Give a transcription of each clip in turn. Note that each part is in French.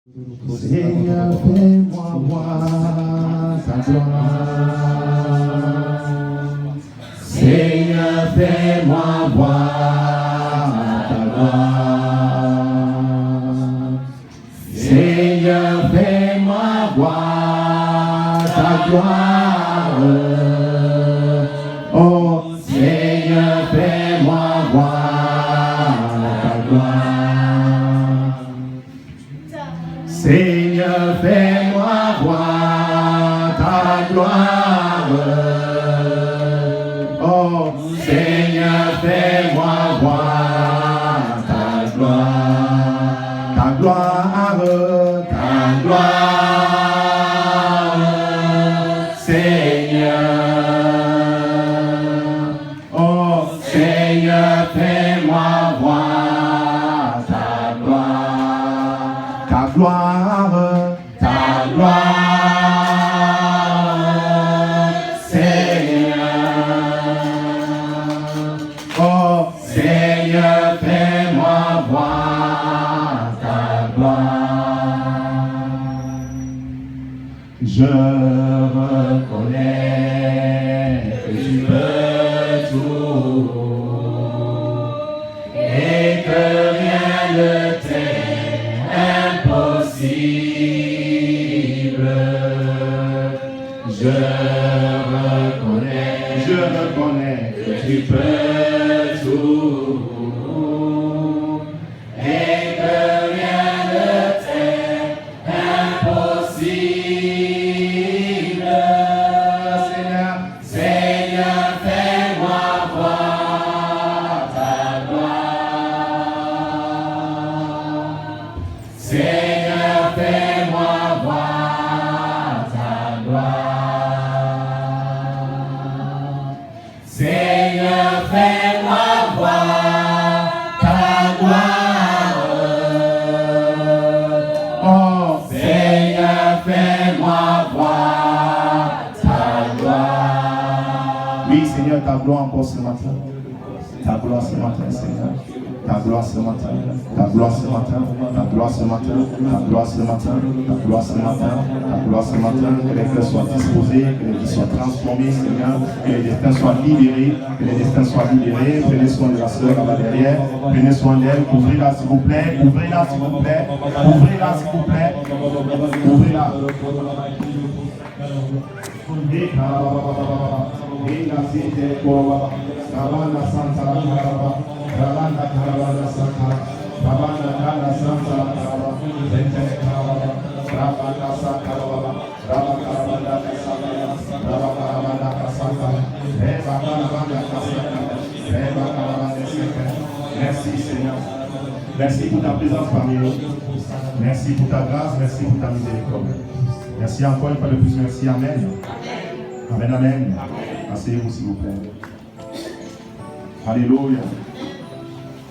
Seigneur, fais-moi voir ta gloire. Seigneur, fais-moi voir ta gloire. Seigneur, fais-moi voir ta gloire. Oh, Seigneur, fais-moi voir ta gloire. Seigneur, fais-moi voir ta gloire. Oh, Seigneur, fais-moi voir ta gloire. Ta gloire, ta gloire, Seigneur. Oh, Seigneur, fais-moi voir ta gloire. Ta gloire, Seigneur. Oh, Seigneur, fais-moi voir ta gloire. Je reconnais que tu peux tout et que rien ne t'est impossible. Je reconnais que tu peux tout et que rien ne t'est impossible. Seigneur, Seigneur, fais-moi voir ta gloire. Seigneur, fais-moi voir ta gloire. Seigneur, fais-moi voir ta gloire. Oh, Seigneur, fais-moi voir ta gloire. Oui, Seigneur, ta gloire encore ce matin. Ta gloire ce matin, Seigneur. Ta gloire ce matin, ta gloire ce matin, ta gloire ce matin, ta gloire ce matin, ta gloire ce matin, ta gloire ce matin, que les cœurs soient disposés, que les vies soient transformées, Seigneur, que les destins soient libérés, que les destins soient libérés. Prenez soin de la sœur là-bas derrière, prenez soin d'elle, couvrez-la s'il vous plaît, couvrez-la s'il vous plaît, couvrez-la s'il vous plaît, couvrez-la. Rabana Santa Rababa, Rabana Karabana Santa, Rabana Kala Santa Rababa, Zente Karababa, Rabana Santa Rababa, Rabana Santa, Rabana Santa, Reba Karabana Santa, Reba Karabana Santa. Merci Seigneur. Merci pour ta présence parmi nous. Merci pour ta grâce, merci pour ta miséricorde. Merci encore une fois de plus, merci. Amen. Amen, amen. Asseyez-vous s'il vous plaît. Alléluia.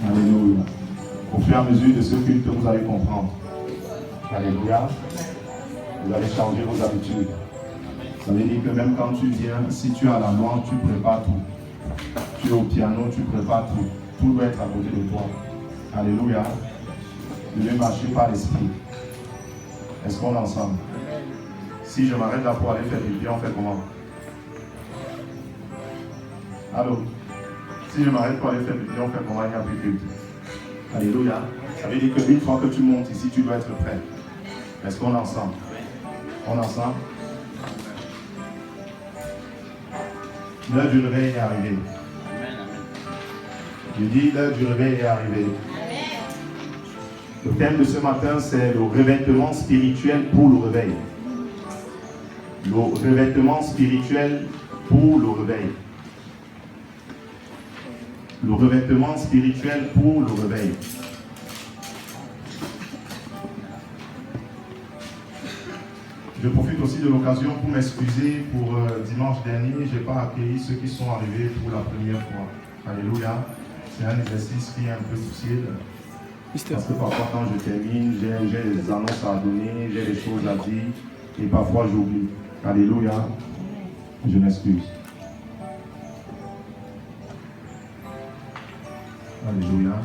Alléluia. Au fur et à mesure de ce culte, vous allez comprendre. Alléluia. Vous allez changer vos habitudes. Ça veut dire que même quand tu viens, si tu es à la louange, tu prépares tout. Tu es au piano, tu prépares tout. Tout doit être à côté de toi. Alléluia. Tu devez marcher par l'esprit. Est-ce qu'on est ensemble? Si je m'arrête là pour aller faire pipi, on fait comment? Allô? Si je m'arrête pour aller faire pipi, on fait comment? Il n'y a plus de culte. Alléluia. Ça veut dire qu'une fois que tu montes ici, tu dois être prêt. Est-ce qu'on est ensemble? On est ensemble? L'heure du réveil est arrivée. Je dis l'heure du réveil est arrivée. Le thème de ce matin, c'est le revêtement spirituel pour le réveil. Le revêtement spirituel pour le réveil. Le revêtement spirituel pour le réveil. Je profite aussi de l'occasion pour m'excuser pour dimanche dernier. Je n'ai pas accueilli ceux qui sont arrivés pour la première fois. Alléluia. C'est un exercice qui est un peu difficile. Parce que parfois quand je termine, j'ai des annonces à donner, j'ai des choses à dire et parfois j'oublie. Alléluia. Je m'excuse. Alléluia.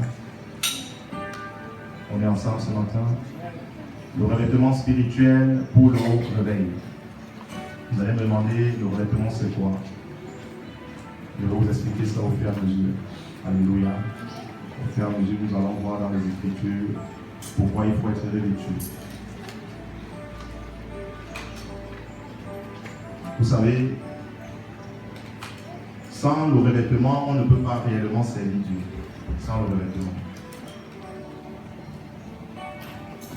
On est ensemble ce matin. Le revêtement spirituel pour le réveil. Vous allez me demander, le revêtement c'est quoi? Je vais vous expliquer ça au fur et à mesure. Alléluia. Au fur et à mesure, nous allons voir dans les Écritures pourquoi il faut être revêtu. Vous savez, sans le revêtement, on ne peut pas réellement servir Dieu. Sans le revêtement.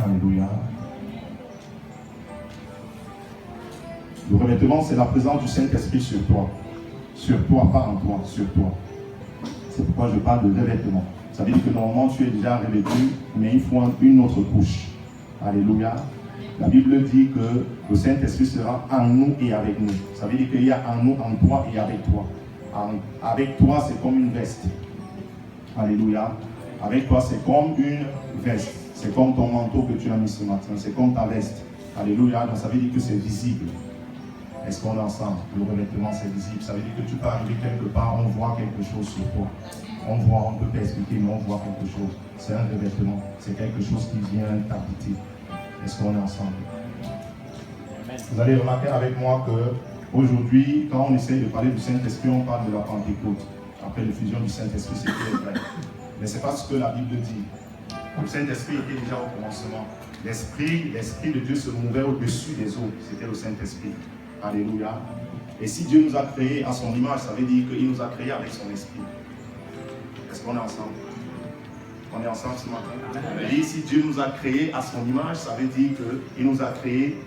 Alléluia. Le revêtement, c'est la présence du Saint-Esprit sur toi. Sur toi, pas en toi, sur toi. C'est pourquoi je parle de revêtement. Ça veut dire que normalement, tu es déjà revêtu, mais il faut une autre couche. Alléluia. La Bible dit que le Saint-Esprit sera en nous et avec nous. Ça veut dire qu'il y a en nous, en toi et avec toi. Avec toi, c'est comme une veste. Alléluia. Avec toi, c'est comme une veste. C'est comme ton manteau que tu as mis ce matin. C'est comme ta veste. Alléluia. Donc ça veut dire que c'est visible. Est-ce qu'on est ensemble? Le revêtement, c'est visible. Ça veut dire que tu peux arriver quelque part, on voit quelque chose sur toi. On voit, on peut t'expliquer, mais on voit quelque chose. C'est un revêtement. C'est quelque chose qui vient t'habiter. Est-ce qu'on est ensemble? Vous allez remarquer avec moi que aujourd'hui, quand on essaye de parler du Saint-Esprit, on parle de la Pentecôte. Après l'effusion du Saint-Esprit, c'est vrai. Mais ce n'est pas ce que la Bible dit. Le Saint-Esprit était déjà au commencement. L'Esprit de Dieu se mouvait au-dessus des eaux. C'était le Saint-Esprit. Alléluia. Et si Dieu nous a créés à son image, ça veut dire qu'il nous a créés avec son esprit. Est-ce qu'on est ensemble? On est ensemble ce matin? Et si Dieu nous a créés à son image, ça veut dire qu'il nous a créés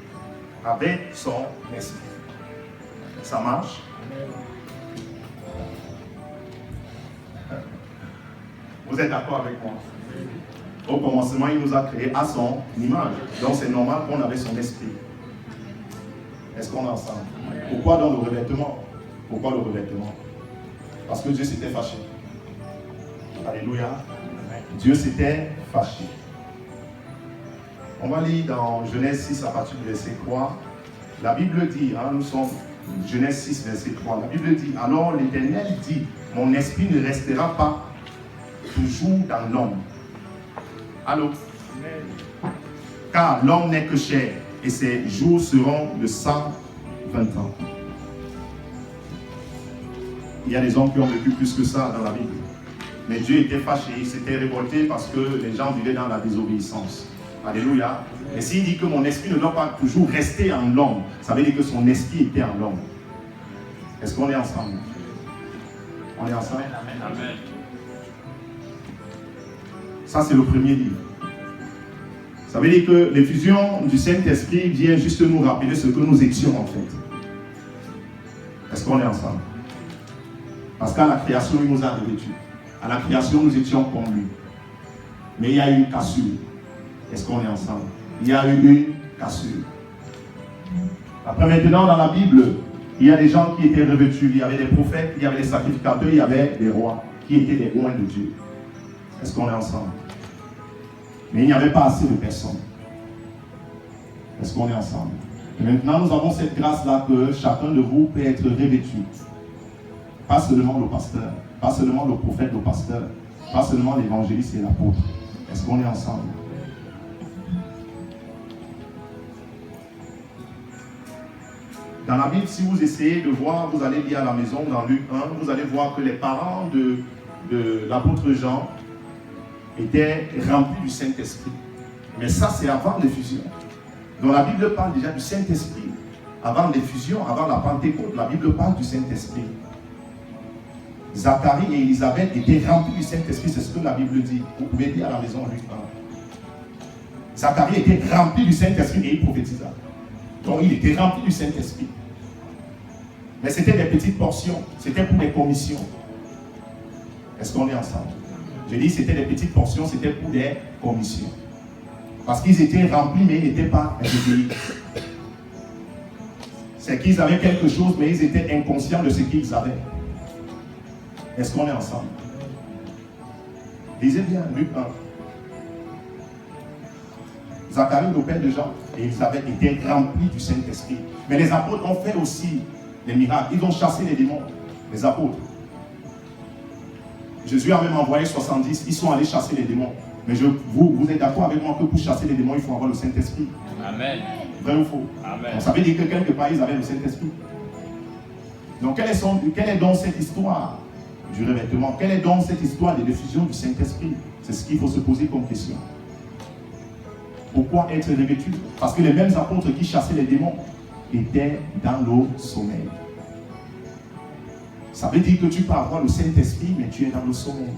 avec son esprit. Ça marche? Vous êtes d'accord avec moi? Au commencement, il nous a créés à son image. Donc c'est normal qu'on avait son esprit. Est-ce qu'on est ensemble? Pourquoi dans le revêtement? Pourquoi le revêtement? Parce que Dieu s'était fâché. Alléluia. Dieu s'était fâché. On va lire dans Genèse 6 à partir du verset 3. La Bible dit, nous sommes Genèse 6 verset 3. La Bible dit, alors l'Éternel dit, mon esprit ne restera pas toujours dans l'homme. Allô? Car l'homme n'est que chair. Et ses jours seront de 120 ans. Il y a des hommes qui ont vécu plus que ça dans la Bible. Mais Dieu était fâché, il s'était révolté parce que les gens vivaient dans la désobéissance. Alléluia. Et s'il dit que mon esprit ne doit pas toujours rester en l'homme, ça veut dire que son esprit était en l'homme. Est-ce qu'on est ensemble? On est ensemble? Amen. Ça, c'est le premier livre. Ça veut dire que l'effusion du Saint-Esprit vient juste nous rappeler ce que nous étions en fait. Est-ce qu'on est ensemble? Parce qu'à la création, il nous a revêtus. À la création, nous étions comme lui. Mais il y a eu une cassure. Est-ce qu'on est ensemble? Il y a eu une cassure. Après maintenant, dans la Bible, il y a des gens qui étaient revêtus. Il y avait des prophètes, il y avait des sacrificateurs, il y avait des rois qui étaient des rois de Dieu. Est-ce qu'on est ensemble? Mais il n'y avait pas assez de personnes. Est-ce qu'on est ensemble? Et maintenant, nous avons cette grâce-là que chacun de vous peut être revêtu. Pas seulement le pasteur, pas seulement le prophète, le pasteur, pas seulement l'évangéliste et l'apôtre. Est-ce qu'on est ensemble? Dans la Bible, si vous essayez de voir, vous allez lire à la maison dans Luc 1, vous allez voir que les parents de l'apôtre Jean étaient remplis du Saint-Esprit. Mais ça, c'est avant l'effusion. Donc la Bible parle déjà du Saint-Esprit. Avant l'effusion, avant la Pentecôte, la Bible parle du Saint-Esprit. Zacharie et Élisabeth étaient remplis du Saint-Esprit, c'est ce que la Bible dit. Vous pouvez lire à la maison Luc 1. Zacharie était rempli du Saint-Esprit et il prophétisa. Donc il était rempli du Saint-Esprit. Mais c'était des petites portions, c'était pour des commissions. Est-ce qu'on est ensemble? Je dis c'était des petites portions, c'était pour des commissions. Parce qu'ils étaient remplis, mais ils n'étaient pas réveillés. C'est qu'ils avaient quelque chose, mais ils étaient inconscients de ce qu'ils avaient. Est-ce qu'on est ensemble? Lisez bien, Luc 1. Zacharie, le père de Jean, et Élisabeth étaient remplis du Saint-Esprit. Mais les apôtres ont fait aussi des miracles. Ils ont chassé les démons, les apôtres. Jésus a même envoyé 70, ils sont allés chasser les démons. Mais vous êtes d'accord avec moi que pour chasser les démons, il faut avoir le Saint-Esprit. Amen. Vrai ou faux? Amen. Donc, ça veut dire que quelque part, ils avaient le Saint-Esprit. Donc, quelle est donc cette histoire du revêtement? Quelle est donc cette histoire de diffusion du Saint-Esprit? C'est ce qu'il faut se poser comme question. Pourquoi être revêtu? Parce que les mêmes apôtres qui chassaient les démons étaient dans le sommeil. Ça veut dire que tu peux avoir le Saint-Esprit, mais tu es dans le sommeil.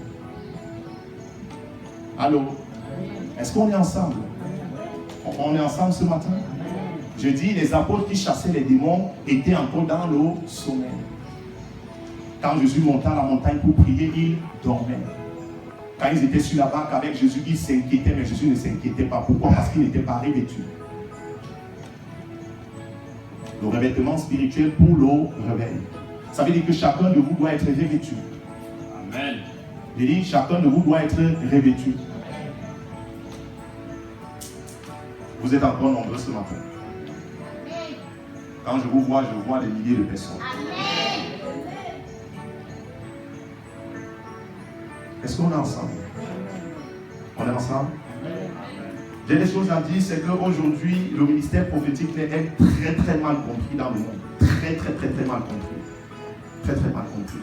Allô? Est-ce qu'on est ensemble? On est ensemble ce matin? Je dis, les apôtres qui chassaient les démons étaient encore dans le sommeil. Quand Jésus monta à la montagne pour prier, ils dormaient. Quand ils étaient sur la barque avec Jésus, ils s'inquiétaient, mais Jésus ne s'inquiétait pas. Pourquoi? Parce qu'il n'était pas revêtu. Le revêtement spirituel pour le réveil. Ça veut dire que chacun de vous doit être revêtu. Amen. Je dis, chacun de vous doit être revêtu. Vous êtes encore nombreux ce matin. Quand je vous vois, je vois des milliers de personnes. Est-ce qu'on est ensemble? On est ensemble? J'ai des choses à dire, c'est qu'aujourd'hui, le ministère prophétique est très très mal compris dans le monde. Très mal compris. Très mal compris.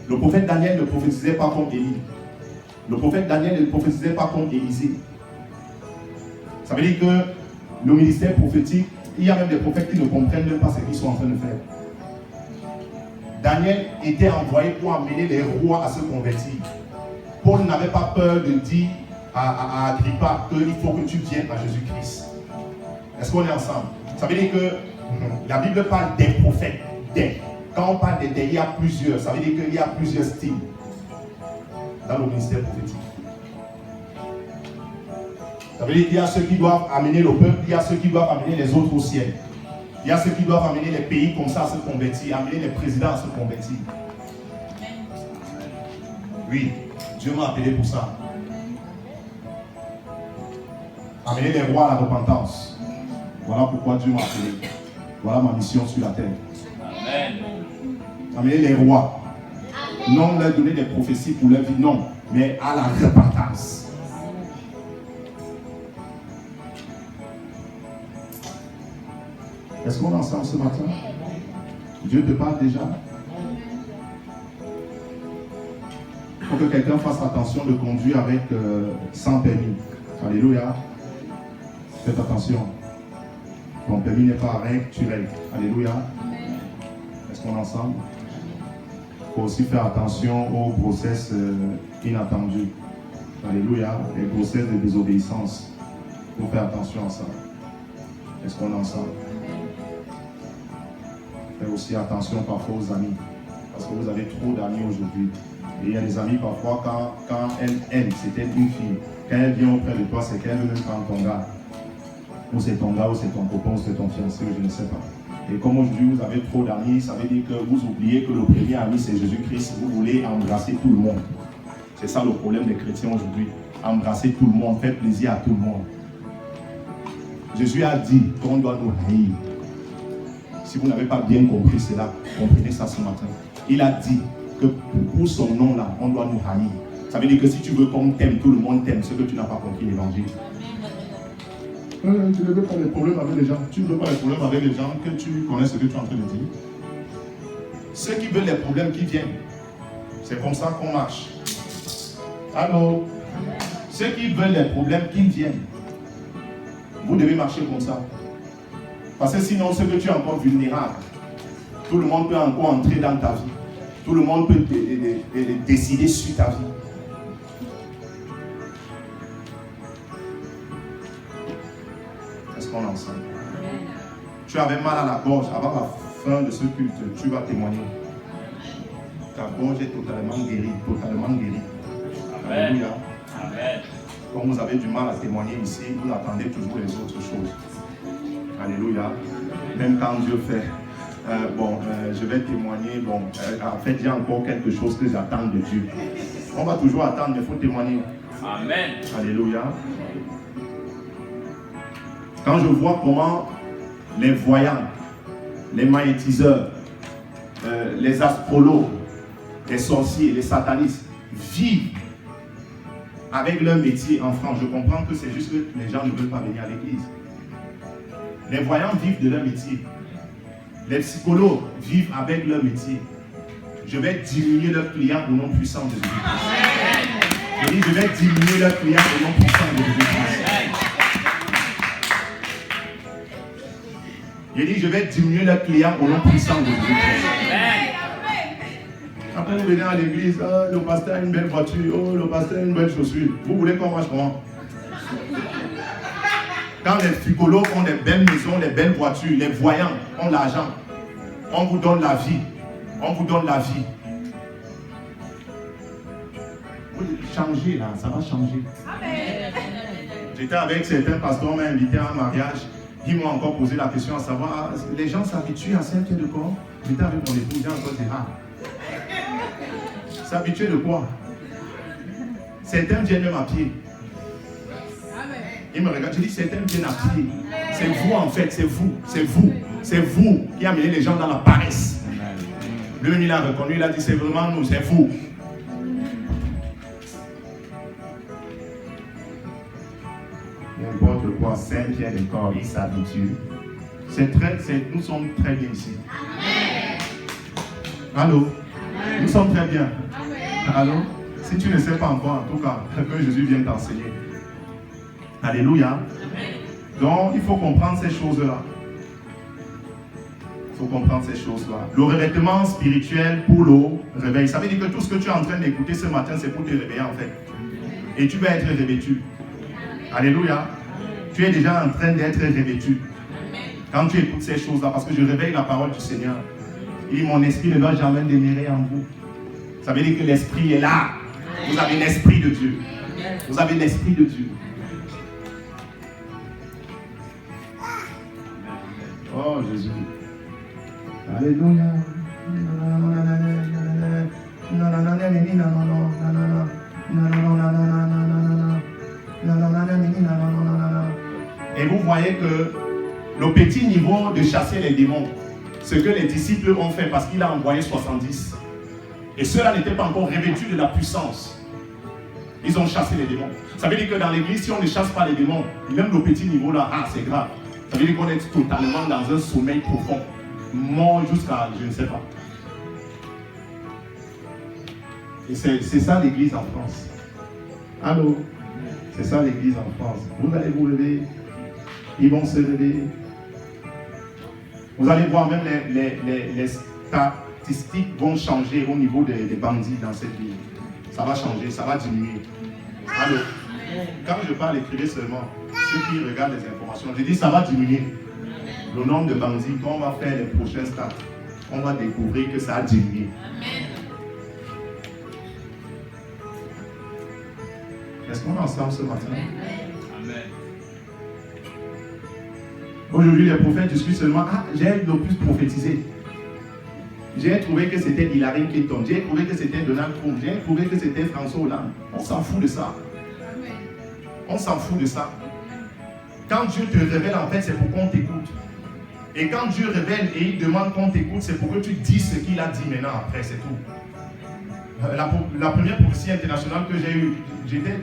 Le prophète Daniel ne prophétisait pas comme Élie. Le prophète Daniel ne prophétisait pas comme Élisée. Ça veut dire que le ministère prophétique, il y a même des prophètes qui ne comprennent même pas ce qu'ils sont en train de faire. Daniel était envoyé pour amener les rois à se convertir. Paul n'avait pas peur de dire à Agrippa qu'il faut que tu viennes à Jésus-Christ. Est-ce qu'on est ensemble? Ça veut dire que la Bible parle des prophètes. Quand on parle des, il y a plusieurs. Ça veut dire qu'il y a plusieurs styles dans le ministère prophétique. Ça veut dire qu'il y a ceux qui doivent amener le peuple, il y a ceux qui doivent amener les autres au ciel. Il y a ceux qui doivent amener les pays comme ça à se convertir, amener les présidents à se convertir. Oui, Dieu m'a appelé pour ça. Amener les rois à la repentance. Voilà pourquoi Dieu m'a appelé. Voilà ma mission sur la terre. Amen. Amener les rois. Non leur donner des prophéties pour leur vie, non, mais à la repentance. Est-ce qu'on est ensemble ce matin? Dieu te parle déjà. Il faut que quelqu'un fasse attention de conduire avec sans permis. Alléluia. Faites attention. Ton permis n'est pas à règle, tu règles. Alléluia. Est-ce qu'on est ensemble? Il faut aussi faire attention aux grossesses inattendues. Alléluia. Les grossesses de désobéissance. Il faut faire attention à ça. Est-ce qu'on est ensemble? Faites aussi attention parfois aux amis. Parce que vous avez trop d'amis aujourd'hui. Et il y a des amis parfois, quand elle c'était une fille, quand elle vient auprès de toi, c'est qu'elle veut même prendre ton gars. Ou c'est ton gars, ou c'est ton copain, ou c'est ton fiancé, je ne sais pas. Et comme aujourd'hui vous avez trop d'amis, ça veut dire que vous oubliez que le premier ami c'est Jésus-Christ. Vous voulez embrasser tout le monde. C'est ça le problème des chrétiens aujourd'hui. Embrasser tout le monde, faire plaisir à tout le monde. Jésus a dit qu'on doit nous haïr. Si vous n'avez pas bien compris cela, comprenez ça ce matin. Il a dit que pour son nom là, on doit nous haïr. Ça veut dire que si tu veux qu'on t'aime, tout le monde t'aime, c'est que tu n'as pas compris l'évangile. Tu ne veux pas les problèmes avec les gens. Tu ne veux pas les problèmes avec les gens, que tu connais ce que tu es en train de dire. Ceux qui veulent les problèmes qui viennent. C'est comme ça qu'on marche. Allô? Ceux qui veulent les problèmes qui viennent. Vous devez marcher comme ça. Parce que sinon, ce que tu es encore vulnérable, tout le monde peut encore entrer dans ta vie. Tout le monde peut décider sur ta vie. Est-ce qu'on est ensemble? Tu avais mal à la gorge avant la fin de ce culte, tu vas témoigner. Ta gorge est totalement guérie, totalement guérie. Amen. Alléluia. Amen. Comme vous avez du mal à témoigner ici, vous attendez toujours les autres choses. Alléluia. Même quand Dieu fait, je vais témoigner, en fait, il y a encore quelque chose que j'attends de Dieu. On va toujours attendre, mais il faut témoigner. Amen. Alléluia. Quand je vois comment les voyants, les magnétiseurs, les astrologues, les sorciers, les satanistes vivent avec leur métier en France. Je comprends que c'est juste que les gens ne veulent pas venir à l'église. Les voyants vivent de leur métier. Les psychologues vivent avec leur métier. Je vais diminuer leurs clients au nom puissant de Jésus-Christ. Je dis, je vais diminuer leurs clients au nom puissant de Jésus-Christ. Je dis, je vais diminuer leurs clients au nom puissant de Jésus-Christ. Après, vous venez à l'église, oh, le pasteur a une belle voiture, oh, le pasteur a une belle chaussure. Vous voulez qu'on marche comment? Quand les psychologues ont des belles maisons, des belles voitures, les voyants ont l'argent, on vous donne la vie. On vous donne la vie. Vous changez là, ça va changer. Amen. J'étais avec certains pasteurs, on m'a invité à un mariage. Ils m'ont encore posé la question à savoir, les gens s'habituent à Saint-Pierre de corps. J'étais avec mon épouse, j'ai encore dit, s'habituer de quoi? Certains viennent même à pied. Ils me regardent, je dis, certains viennent à pied. C'est vous en fait, c'est vous. C'est vous qui amenez les gens dans la paresse. Lui, il a reconnu, il a dit, c'est vraiment nous, c'est vous. N'importe quoi, Saint-Pierre de corps, il s'habitue. Nous sommes très bien ici. Allô? Nous sommes très bien. Allô? Si tu ne sais pas encore, en tout cas, que Jésus vient t'enseigner. Alléluia. Donc, il faut comprendre ces choses-là. Il faut comprendre ces choses-là. Le revêtement spirituel pour le réveil. Ça veut dire que tout ce que tu es en train d'écouter ce matin, c'est pour te réveiller en fait. Et tu vas être revêtu. Alléluia. Tu es déjà en train d'être revêtu. Quand tu écoutes ces choses-là, parce que je réveille la parole du Seigneur. Il dit, mon esprit ne doit jamais demeurer en vous. Ça veut dire que l'esprit est là. Vous avez l'esprit de Dieu. Vous avez l'esprit de Dieu. Oh Jésus. Alléluia. Et vous voyez que le petit niveau de chasser les démons, ce que les disciples ont fait parce qu'il a envoyé 70. Et ceux-là n'étaient pas encore revêtus de la puissance. Ils ont chassé les démons. Ça veut dire que dans l'église, si on ne chasse pas les démons, même le petit niveau là, c'est grave. Ça veut dire qu'on est totalement dans un sommeil profond. Mort jusqu'à, je ne sais pas. Et c'est ça l'église en France. Allô? C'est ça l'église en France. Vous allez vous lever. Ils vont se lever. Vous allez voir même les statistiques vont changer au niveau des bandits dans cette ville. Ça va changer, ça va diminuer. Allô? Quand je parle, écrivez seulement. Ceux qui regardent les informations, je dis ça va diminuer. Le nombre de bandits, quand on va faire les prochains stats, on va découvrir que ça a diminué. Est-ce qu'on est ensemble ce matin? Amen. Aujourd'hui, les prophètes discutent seulement. J'ai le plus prophétisé. J'ai trouvé que c'était Hillary Clinton. J'ai trouvé que c'était Donald Trump. J'ai trouvé que c'était François Hollande. On s'en fout de ça. On s'en fout de ça. Quand Dieu te révèle, en fait, c'est pour qu'on t'écoute. Et quand Dieu révèle et il demande qu'on t'écoute, c'est pour que tu dises ce qu'il a dit maintenant après, c'est tout. La première prophétie internationale que j'ai eue,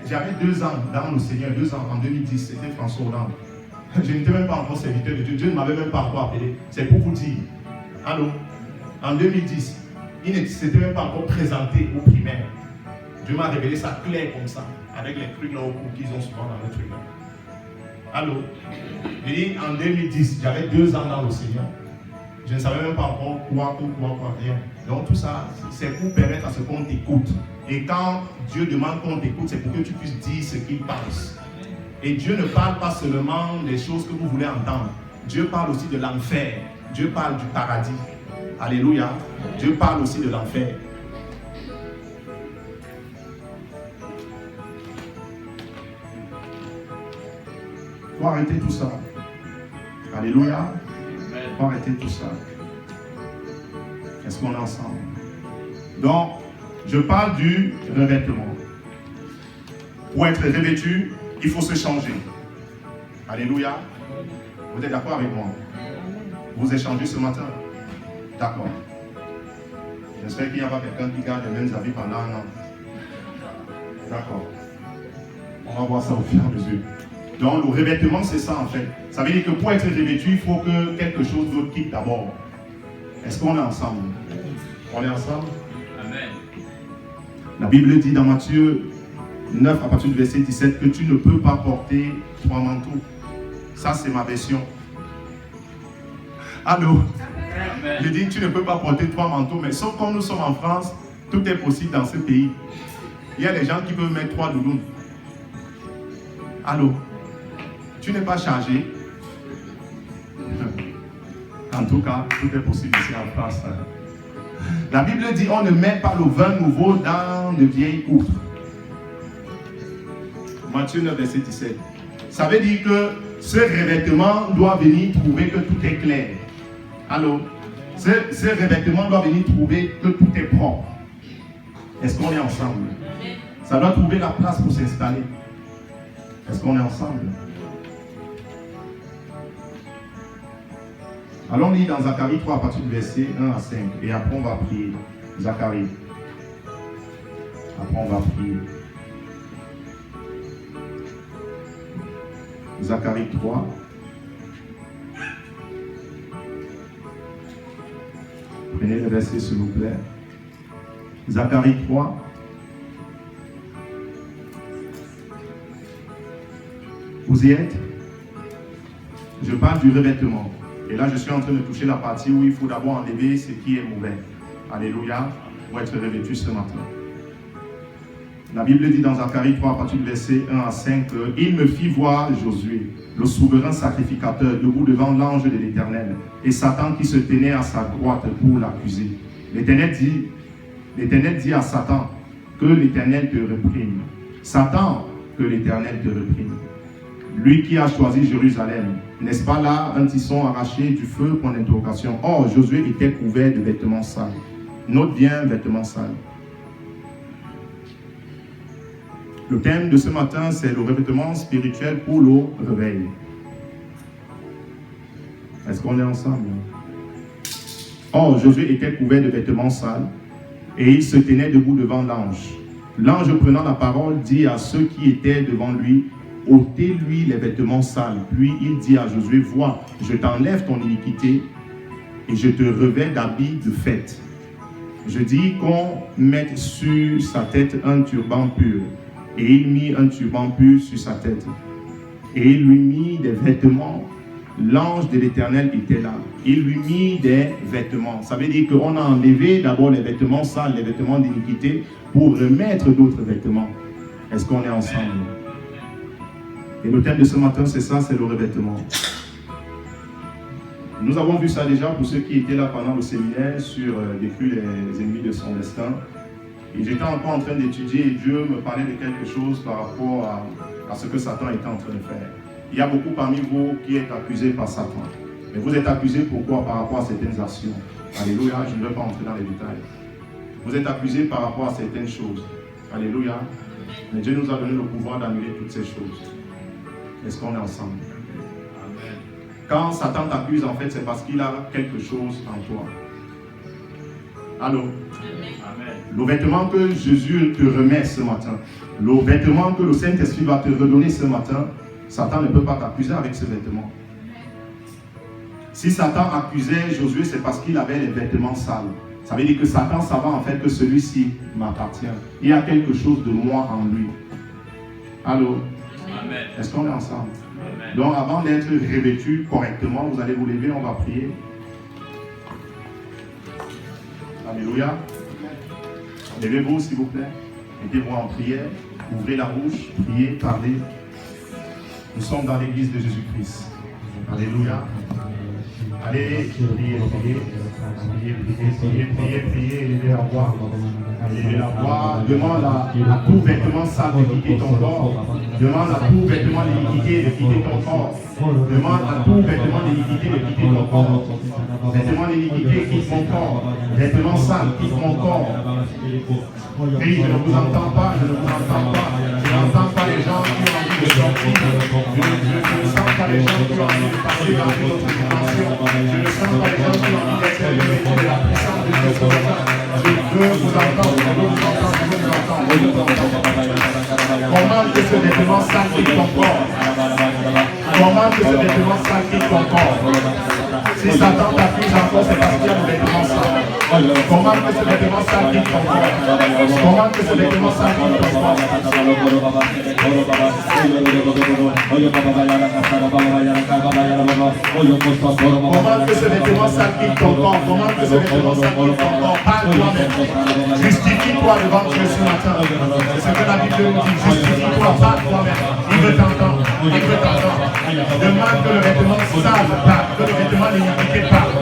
j'avais 2 ans dans le Seigneur, 2 ans en 2010, c'était François Hollande. Je n'étais même pas encore serviteur de Dieu, Dieu ne m'avait même pas encore appelé. C'est pour vous dire. Allô? En 2010, il ne s'était même pas encore présenté au primaire. Dieu m'a révélé ça clair comme ça, avec les trucs là au cours qu'ils ont souvent dans le truc là. Allô? Et en 2010, j'avais 2 ans dans le Seigneur. Je ne savais même pas encore quoi, rien. Donc tout ça, c'est pour permettre à ce qu'on t'écoute. Et quand Dieu demande qu'on t'écoute, c'est pour que tu puisses dire ce qu'il pense. Et Dieu ne parle pas seulement des choses que vous voulez entendre. Dieu parle aussi de l'enfer. Dieu parle du paradis. Alléluia. Dieu parle aussi de l'enfer. Il faut arrêter tout ça. Alléluia. Il faut arrêter tout ça. Est-ce qu'on est ensemble? Donc, je parle du revêtement. Pour être revêtu, il faut se changer. Alléluia. Vous êtes d'accord avec moi? Vous échangez ce matin? D'accord. J'espère qu'il n'y a pas quelqu'un qui garde les mêmes avis pendant un an. D'accord. On va voir ça au fur et à mesure. Donc le revêtement, c'est ça en fait. Ça veut dire que pour être revêtu, il faut que quelque chose d'autre quitte d'abord. Est-ce qu'on est ensemble? On est ensemble? Amen. La Bible dit dans Matthieu 9 à partir du verset 17 que tu ne peux pas porter 3 manteaux. Ça c'est ma version. Allô? Amen. Je dis tu ne peux pas porter 3 manteaux, mais sauf quand nous sommes en France, tout est possible dans ce pays. Il y a des gens qui peuvent mettre 3 doudounes. Allô? Tu n'es pas chargé. En tout cas, tout est possible ici en France. La Bible dit on ne met pas le vin nouveau dans de vieilles outres. Matthieu 9, verset 17. Ça veut dire que ce revêtement doit venir trouver que tout est clair. Allô? Ce revêtement doit venir trouver que tout est propre. Est-ce qu'on est ensemble? Ça doit trouver la place pour s'installer. Est-ce qu'on est ensemble? Allons lire dans Zacharie 3 à partir du verset 1 à 5. Et après on va prier. Zacharie. Après on va prier. Zacharie 3. Prenez le verset s'il vous plaît. Zacharie 3. Vous y êtes? Je parle du revêtement. Et là, je suis en train de toucher la partie où il faut d'abord enlever ce qui est mauvais. Alléluia, pour être revêtu ce matin. La Bible dit dans Zacharie 3, à partir du verset 1 à 5, il me fit voir Josué, le souverain sacrificateur, debout devant l'ange de l'Éternel, et Satan qui se tenait à sa droite pour l'accuser. L'Éternel dit à Satan, que l'Éternel te réprime. Satan, que l'Éternel te réprime. Lui qui a choisi Jérusalem, n'est-ce pas là un tisson arraché du feu pour l'interrogation? Or, Josué était couvert de vêtements sales. Note bien, vêtements sales. Le thème de ce matin, c'est le revêtement spirituel pour le réveil. Est-ce qu'on est ensemble? Or, Josué était couvert de vêtements sales et il se tenait debout devant l'ange. L'ange, prenant la parole, dit à ceux qui étaient devant lui, ôtez-lui les vêtements sales. Puis il dit à Josué, vois, je t'enlève ton iniquité et je te revêts d'habits de fête. Je dis qu'on mette sur sa tête un turban pur. Et il mit un turban pur sur sa tête. Et il lui mit des vêtements. L'ange de l'Éternel était là. Il lui mit des vêtements. Ça veut dire qu'on a enlevé d'abord les vêtements sales, les vêtements d'iniquité, pour remettre d'autres vêtements. Est-ce qu'on est ensemble? Et le thème de ce matin, c'est ça, c'est le revêtement. Nous avons vu ça déjà pour ceux qui étaient là pendant le séminaire sur détruire les ennemis de son destin. Et j'étais encore en train d'étudier et Dieu me parlait de quelque chose par rapport à ce que Satan était en train de faire. Il y a beaucoup parmi vous qui êtes accusés par Satan. Mais vous êtes accusés pourquoi? Par rapport à certaines actions. Alléluia, je ne vais pas entrer dans les détails. Vous êtes accusés par rapport à certaines choses. Alléluia. Mais Dieu nous a donné le pouvoir d'annuler toutes ces choses. Est-ce qu'on est ensemble? Amen. Quand Satan t'accuse, en fait, c'est parce qu'il a quelque chose en toi. Allô? Amen. Le vêtement que Jésus te remet ce matin, le vêtement que le Saint-Esprit va te redonner ce matin, Satan ne peut pas t'accuser avec ce vêtement. Si Satan accusait Josué, c'est parce qu'il avait les vêtements sales. Ça veut dire que Satan savait en fait que celui-ci m'appartient. Il y a quelque chose de moi en lui. Allô? Amen. Est-ce qu'on est ensemble? Amen. Donc avant d'être revêtu correctement, vous allez vous lever, on va prier. Alléluia. Levez-vous s'il vous plaît. Mettez-vous en prière. Ouvrez la bouche. Priez, parlez. Nous sommes dans l'église de Jésus-Christ. Alléluia. Allez, priez, priez, élevez la voix. Élevez la voix. Demande à tout vêtement sale de quitter ton corps. Demande à tout vêtement d'iniquité de quitter ton corps. Demande à tout vêtement d'iniquité de quitter ton corps. Vêtements d'iniquité, quitte mon corps. Vêtements sales, quitte mon corps. Crie, je ne vous entends pas, je ne vous entends pas. Je n'entends pas les gens qui ont envie de sortir. Je ne sens pas les gens qui ont envie de passer dans une autre dimension. Je ne sens pas les gens qui ont envie d'être revêtus de la puissance de Dieu ce matin. Je veux vous entendre, je veux vous entendre, je veux vous entendre. Commande que ce vêtement sale quitte ton corps. Commande que ce vêtement sale quitte ton corps. Si Satan t'accuse encore, c'est parce qu'il y a le vêtement sale. Commande que ce vêtement sale quitte ton corps. Commande que ce vêtement sale quitte ton corps. Commande que ce vêtement sale quitte ton corps. Commande que ce vêtement sale quitte ton corps. Parle toi-même. Justifie-toi devant Dieu ce matin. C'est ce que la Bible nous dit. Justifie-toi, parle toi-même. Il veut t'entendre. Il veut t'entendre. Demande que le vêtement sale parte, que le vêtement d'iniquité parte.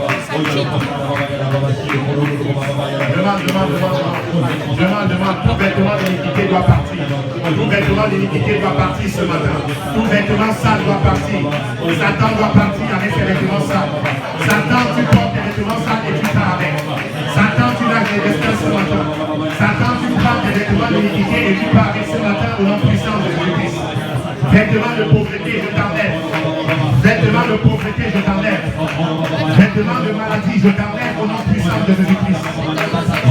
Demande. Tout vêtement d'iniquité doit partir. Tout vêtement d'iniquité doit partir ce matin. Tout vêtement sale doit partir. Satan doit partir avec ses vêtements sales. Satan, tu portes tes vêtements sales et tu pars avec. Satan, tu lâches les destins ce matin. Satan, tu prends tes vêtements d'iniquité et tu pars avec ce matin au nom puissant de Jésus-Christ. Vêtements de pauvreté, je t'enlève. Vêtements de pauvreté, je t'enlève. Vêtements de maladie, je t'enlève au nom puissant de Jésus-Christ.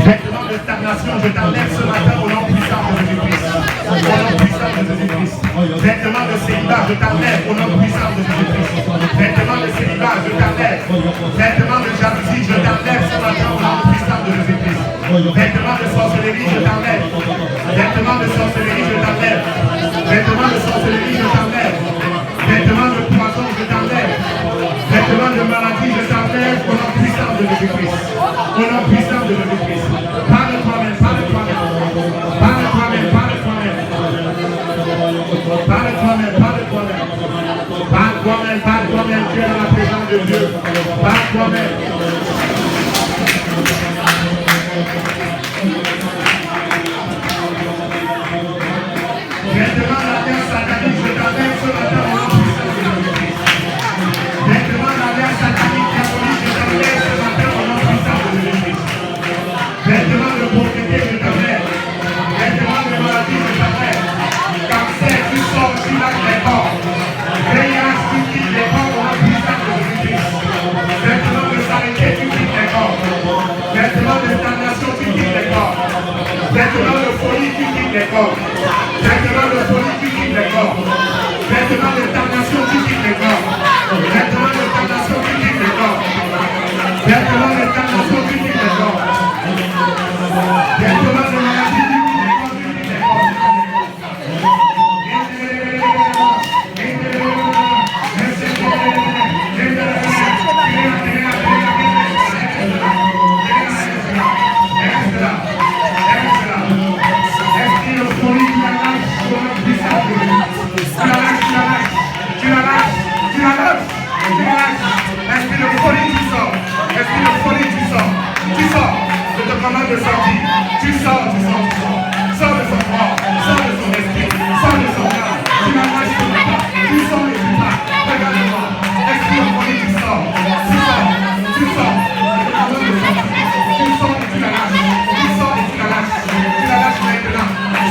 Vêtements de stagnation, je t'enlève ce matin au nom puissant de Jésus-Christ. Au nom puissant de Jésus-Christ. Vêtements de célibat, je t'enlève au nom puissant de Jésus-Christ. Vêtements de célibat, je t'enlève. Vêtements de jalousie, je t'enlève ce matin au nom puissant de Jésus-Christ. Vêtements de sorcellerie, je t'enlève. Vêtements de sorcellerie, je t'enlève. Vêtements de sorcellerie, je t'enlève. Vêtements de poison, je t'enlève. Vêtements de maladie, je t'enlève au nom puissant de Jésus-Christ. Au nom puissant de Jésus-Christ. Parle de toi-même, parle de toi-même. Parle de toi-même, parle de toi-même. Parle de toi-même, parle de toi-même. Parle de toi-même, parle de toi-même. Tu es dans la présence de Dieu. Parle de toi-même. Vêtements de la terre satanique, je t'enlève ce matin au nom puissant de Jésus-Christ. Vêtements de la terre satanique, diabolique, je t'enlève ce matin au nom puissant de Jésus-Christ. Vêtements de pauvreté, je t'enlève. Vêtements de maladie, je t'enlève. Cancer, tu sors, tu lâches les corps. VIH, tu quittes les corps au nom puissant de Jésus-Christ. Vêtements de saleté, tu quittes les corps. Vêtements de stagnation, tu quittes les corps. Vêtements de folie, tu quittes les corps. Vêtements de folie, tu quittes les corps. Vêtements de stagnation, tu quittes les corps. Vêtements de stagnation, tu quittes les corps. Vêtements de stagnation, tu quittes les corps. Vêtements de maladie, tu quittes les corps, tu quittes les corps. Esprit de folie, tu sors. Esprit de folie, tu sors. Tu sors. Je te commande de sortir. Tu sors, tu sors, tu sors. Sors de son corps. Sors de son esprit. Sors de son âme. Tu m'arraches ce matin. Tu sors et tu pars. Regarde-moi. Esprit de folie, tu sors. Tu sors. Tu sors. Je te commande de sortir. Tu sors et tu la lâches. Tu sors et tu la lâches. Tu la lâches maintenant.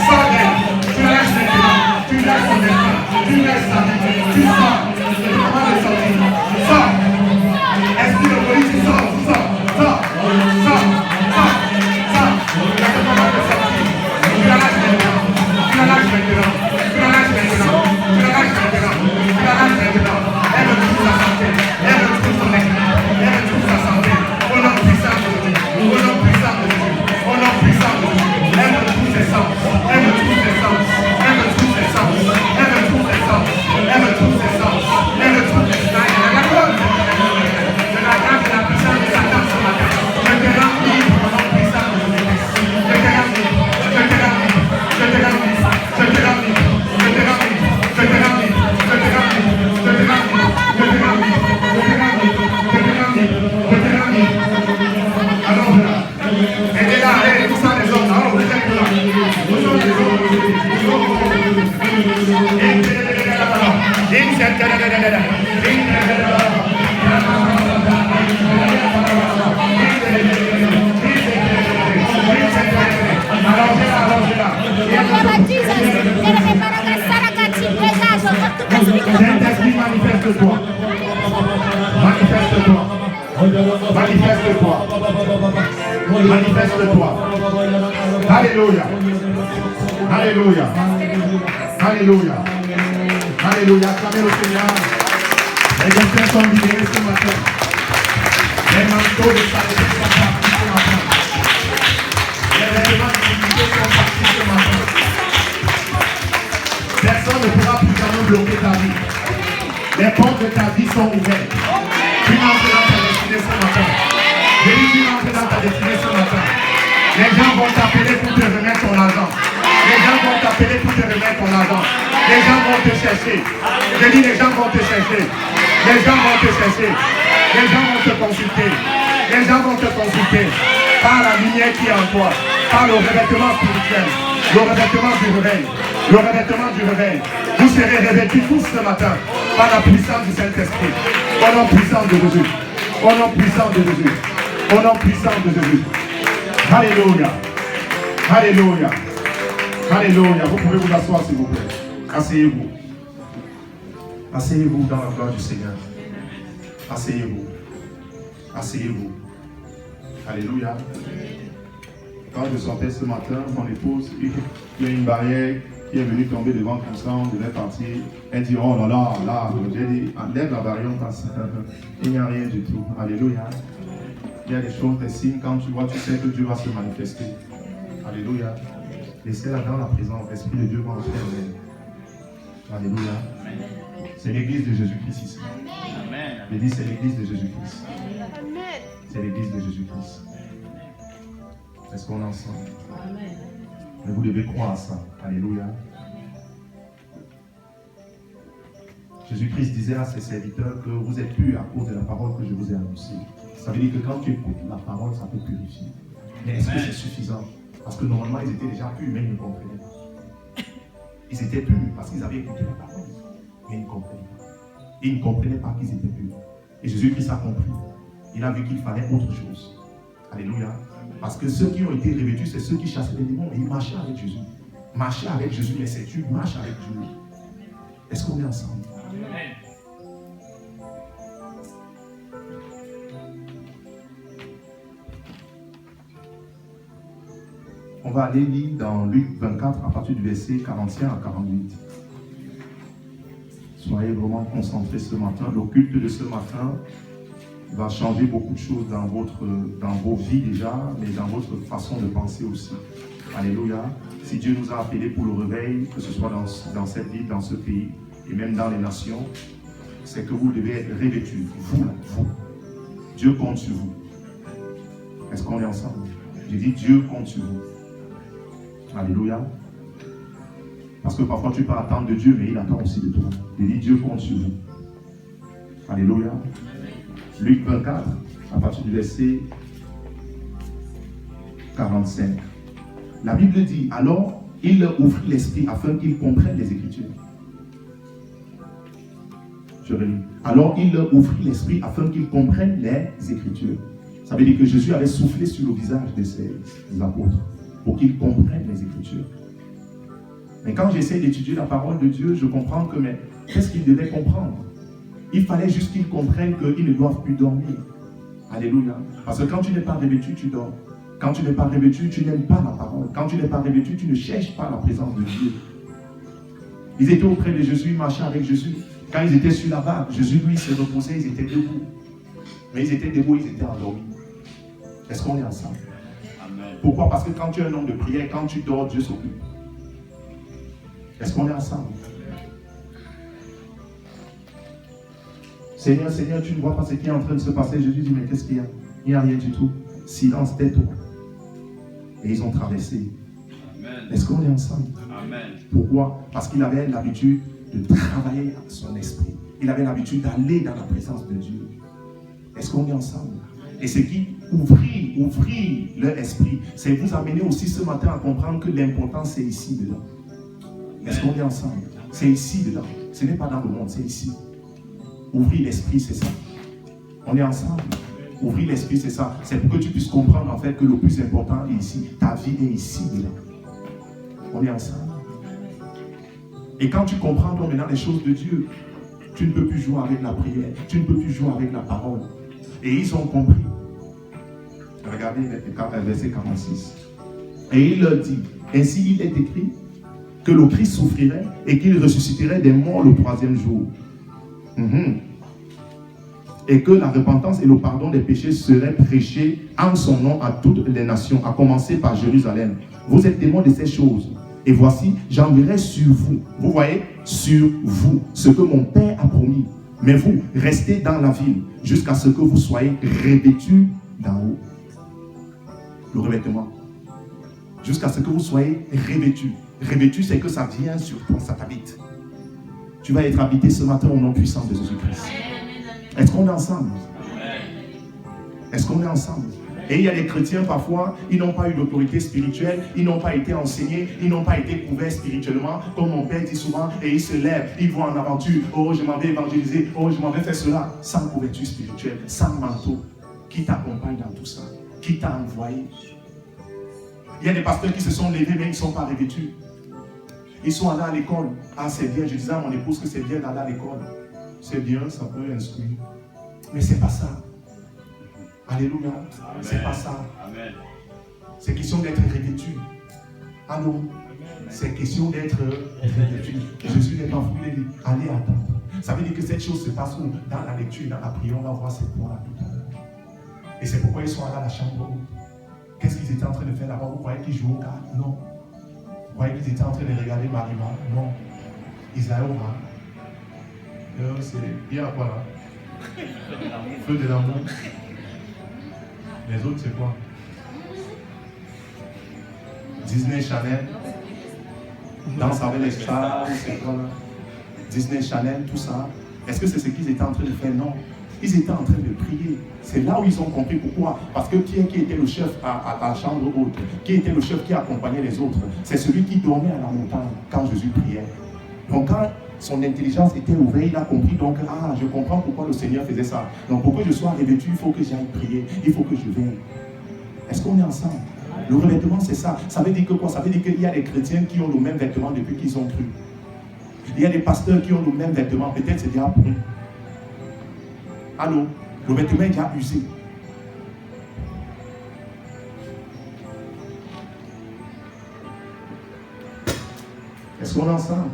Sors d'elle. Tu la lâches maintenant. Tu laisses son destin. Tu laisses sa vie. Tu sors. Je te commande de sortir. Sors. Esprit de folie, tu sors, tu sors, sors, sors, sors, sors. Je te commande de sortir. Tu la lâches maintenant. Tu la lâches maintenant. Tu la lâches maintenant. Tu la lâches maintenant. Tu la lâches maintenant. Elle retrouve sa santé. Elle retrouve son équilibre. Elle retrouve sa santé. Au nom puissant de Dieu. Au nom puissant de Dieu. Au nom puissant de Dieu. Elle retrouve ses sens. Elle retrouve ses sens. Elle retrouve ses sens. Elle retrouve ses sens. Elle retrouve ses sens. Elle retrouve ses sens. La puissance de Satan ce matin. Je te rends libre au nom puissant de Jésus-Christ. Je te rends libre. Je te rends libre. Je te rends libre. Je te rends libre. Je te rends libre. Je te rends libre. Je te rends libre. Je te rends libre. Je te rends libre. Je te rends libre. Je te rends libre. Je te rends libre. Alors là. Et là, allez, tout ça les autres. Alors, vous êtes là. Vous sommes les autres. Saint-Esprit, manifeste-toi. Manifeste-toi. Manifeste-toi. Manifeste-toi. Alléluia. Alléluia. Alléluia. Alléluia. Acclamez le Seigneur. Les gens sont libérés ce matin. Les manteaux de salut sont partis ce matin. Les vêtements de dignité sont partis ce matin. Personne ne pourra plus jamais bloquer ta vie. Les portes de ta vie sont ouvertes. Tu entres dans ta destinée ce matin. Jésus entre dans ta destinée ce matin. Les gens vont t'appeler pour te remettre ton argent. Les gens vont t'appeler pour te remettre ton argent. Les gens vont te chercher. Je dis les gens vont te chercher. Les gens vont te chercher. Les gens vont te consulter. Les gens vont te consulter. Par la lumière qui est en toi. Par le revêtement spirituel. Le revêtement du réveil. Le revêtement du réveil. Vous serez revêtus tous ce matin par la puissance du Saint-Esprit. Au nom puissant de Jésus. Au nom puissant de Jésus. Au nom puissant de Jésus. Alléluia. Alléluia. Alléluia. Vous pouvez vous asseoir s'il vous plaît. Asseyez-vous. Asseyez-vous dans la gloire du Seigneur. Asseyez-vous. Asseyez-vous. Alléluia. Quand je sortais ce matin, mon épouse, il y a une barrière qui est venue tomber devant comme ça, on devait partir. Elle dit, oh là là, là. J'ai dit, enlève la barrière, on passe. Il n'y a rien du tout. Alléluia. Il y a des choses, des signes, quand tu vois, tu sais que Dieu va se manifester. Alléluia. Laissez-la dans la présence, l'Esprit de Dieu va entrer en elle. Alléluia. C'est l'église de Jésus-Christ ici. Je dis, c'est l'église de Jésus-Christ. C'est l'église de Jésus-Christ. Est-ce qu'on est ensemble? Mais vous devez croire à ça. Alléluia. Jésus-Christ disait à ses serviteurs que vous êtes purs à cause de la parole que je vous ai annoncée. Ça veut dire que quand tu écoutes la parole, ça te purifie. Mais est-ce que c'est suffisant? Parce que normalement, ils étaient déjà purs, mais ils ne comprenaient pas. Ils étaient purs parce qu'ils avaient écouté la parole, mais ils ne comprenaient pas. Ils ne comprenaient pas qu'ils étaient purs. Et Jésus-Christ a compris. Il a vu qu'il fallait autre chose. Alléluia. Parce que ceux qui ont été revêtus, c'est ceux qui chassaient les démons, mais ils marchaient avec Jésus. Marcher avec Jésus, mais c'est tu marches avec Jésus. Est-ce qu'on est ensemble? Amen. On va aller lire dans Luc 24 à partir du verset 45 à 48. Soyez vraiment concentrés ce matin. Le culte de ce matin va changer beaucoup de choses dans vos vies déjà, mais dans votre façon de penser aussi. Alléluia. Si Dieu nous a appelés pour le réveil, que ce soit dans cette ville, dans ce pays, et même dans les nations, c'est que vous devez être revêtus. Vous. Dieu compte sur vous. Est-ce qu'on est ensemble? J'ai dit Dieu compte sur vous. Alléluia. Parce que parfois tu peux attendre de Dieu, mais il attend aussi de toi. J'ai dit Dieu compte sur vous. Alléluia. Luc 24, à partir du verset 45. La Bible dit, alors il leur ouvrit l'esprit afin qu'ils comprennent les Écritures. Je relis. Alors il leur ouvrit l'esprit afin qu'ils comprennent les Écritures. Ça veut dire que Jésus avait soufflé sur le visage de ses apôtres pour qu'ils comprennent les Écritures. Mais quand j'essaie d'étudier la parole de Dieu, je comprends que, mais qu'est-ce qu'ils devaient comprendre? Il fallait juste qu'ils comprennent qu'ils ne doivent plus dormir. Alléluia. Parce que quand tu n'es pas revêtu, tu dors. Quand tu n'es pas revêtu, tu n'aimes pas la parole. Quand tu n'es pas revêtu, tu ne cherches pas la présence de Dieu. Ils étaient auprès de Jésus, ils marchaient avec Jésus. Quand ils étaient sur la barque, Jésus, lui, se reposait, ils étaient debout. Mais ils étaient debout, ils étaient endormis. Est-ce qu'on est ensemble? Amen. Pourquoi? Parce que quand tu es un homme de prière, quand tu dors, Dieu s'occupe. Est-ce qu'on est ensemble? Seigneur, Seigneur, tu ne vois pas ce qui est en train de se passer. Jésus dit, mais qu'est-ce qu'il y a? Il n'y a rien du tout. Silence, tais-toi. Et ils ont traversé. Amen. Est-ce qu'on est ensemble? Amen. Pourquoi? Parce qu'il avait l'habitude de travailler avec son esprit. Il avait l'habitude d'aller dans la présence de Dieu. Est-ce qu'on est ensemble? Et ce qui ouvrir leur esprit, c'est vous amener aussi ce matin à comprendre que l'important c'est ici dedans. Est-ce qu'on est ensemble? C'est ici dedans. Ce n'est pas dans le monde, c'est ici. Ouvrir l'esprit, c'est ça. On est ensemble. Ouvrir l'esprit, c'est ça. C'est pour que tu puisses comprendre en fait que le plus important est ici. Ta vie est ici dedans. On est ensemble. Et quand tu comprends donc maintenant les choses de Dieu, tu ne peux plus jouer avec la prière. Tu ne peux plus jouer avec la parole. Et ils ont compris. Regardez le verset 46. Et il leur dit, ainsi il est écrit, que le Christ souffrirait et qu'il ressusciterait des morts le 3e jour. Et que la repentance et le pardon des péchés seraient prêchés en son nom à toutes les nations, à commencer par Jérusalem. Vous êtes témoins de ces choses. Et voici, j'enverrai sur vous, vous voyez, sur vous, ce que mon Père a promis. Mais vous, restez dans la ville jusqu'à ce que vous soyez revêtus d'en haut. Le revêtement. Jusqu'à ce que vous soyez revêtus. Revêtus, c'est que ça vient sur toi, ça t'habite. Tu vas être habité ce matin au nom puissant de Jésus-Christ. Est-ce qu'on est ensemble? Est-ce qu'on est ensemble? Et il y a des chrétiens parfois, ils n'ont pas eu d'autorité spirituelle, ils n'ont pas été enseignés, ils n'ont pas été couverts spirituellement, comme mon père dit souvent, et ils se lèvent, ils vont en aventure, oh je m'en vais évangéliser, oh je m'en vais faire cela, sans couverture spirituelle, sans manteau. Qui t'accompagne dans tout ça? Qui t'a envoyé? Il y a des pasteurs qui se sont levés, mais ils ne sont pas revêtus. Ils sont allés à l'école. Ah, c'est bien, je disais à mon épouse que c'est bien d'aller à l'école. C'est bien, ça peut instruire. Mais c'est pas ça. Alléluia. C'est pas ça. C'est question d'être revêtu. Allô? C'est question d'être revêtu. Jésus n'est pas fou, il dit, allez attendre. Ça veut dire que cette chose se passe où? Dans la lecture, dans la prière, on va voir cette voix tout à l'heure. Et c'est pourquoi ils sont allés à la chambre haute. Qu'est-ce qu'ils étaient en train de faire là-bas? Vous croyez qu'ils jouaient au cartes? Non. Vous croyez qu'ils étaient en train de regarder Marima? Non. Ils allaient au bar. C'est bien à quoi là? Feu de l'amour. Les autres, c'est quoi? Disney Channel. Danse avec les stars, c'est quoi là? Disney Channel, tout ça. Est-ce que c'est ce qu'ils étaient en train de faire? Non. Ils étaient en train de prier. C'est là où ils ont compris pourquoi. Parce que qui était le chef à la chambre haute? Qui était le chef qui accompagnait les autres? C'est celui qui dormait à la montagne quand Jésus priait. Donc quand son intelligence était ouverte, il a compris donc, ah, je comprends pourquoi le Seigneur faisait ça. Donc pour que je sois revêtu, il faut que j'aille prier, il faut que je veille. Est-ce qu'on est ensemble? Le revêtement, c'est ça. Ça veut dire que quoi? Ça veut dire qu'il y a des chrétiens qui ont le même vêtement depuis qu'ils ont cru. Il y a des pasteurs qui ont le même vêtement, peut-être c'est déjà pour eux. Allô? Le vêtement est déjà usé. Est-ce qu'on est ensemble?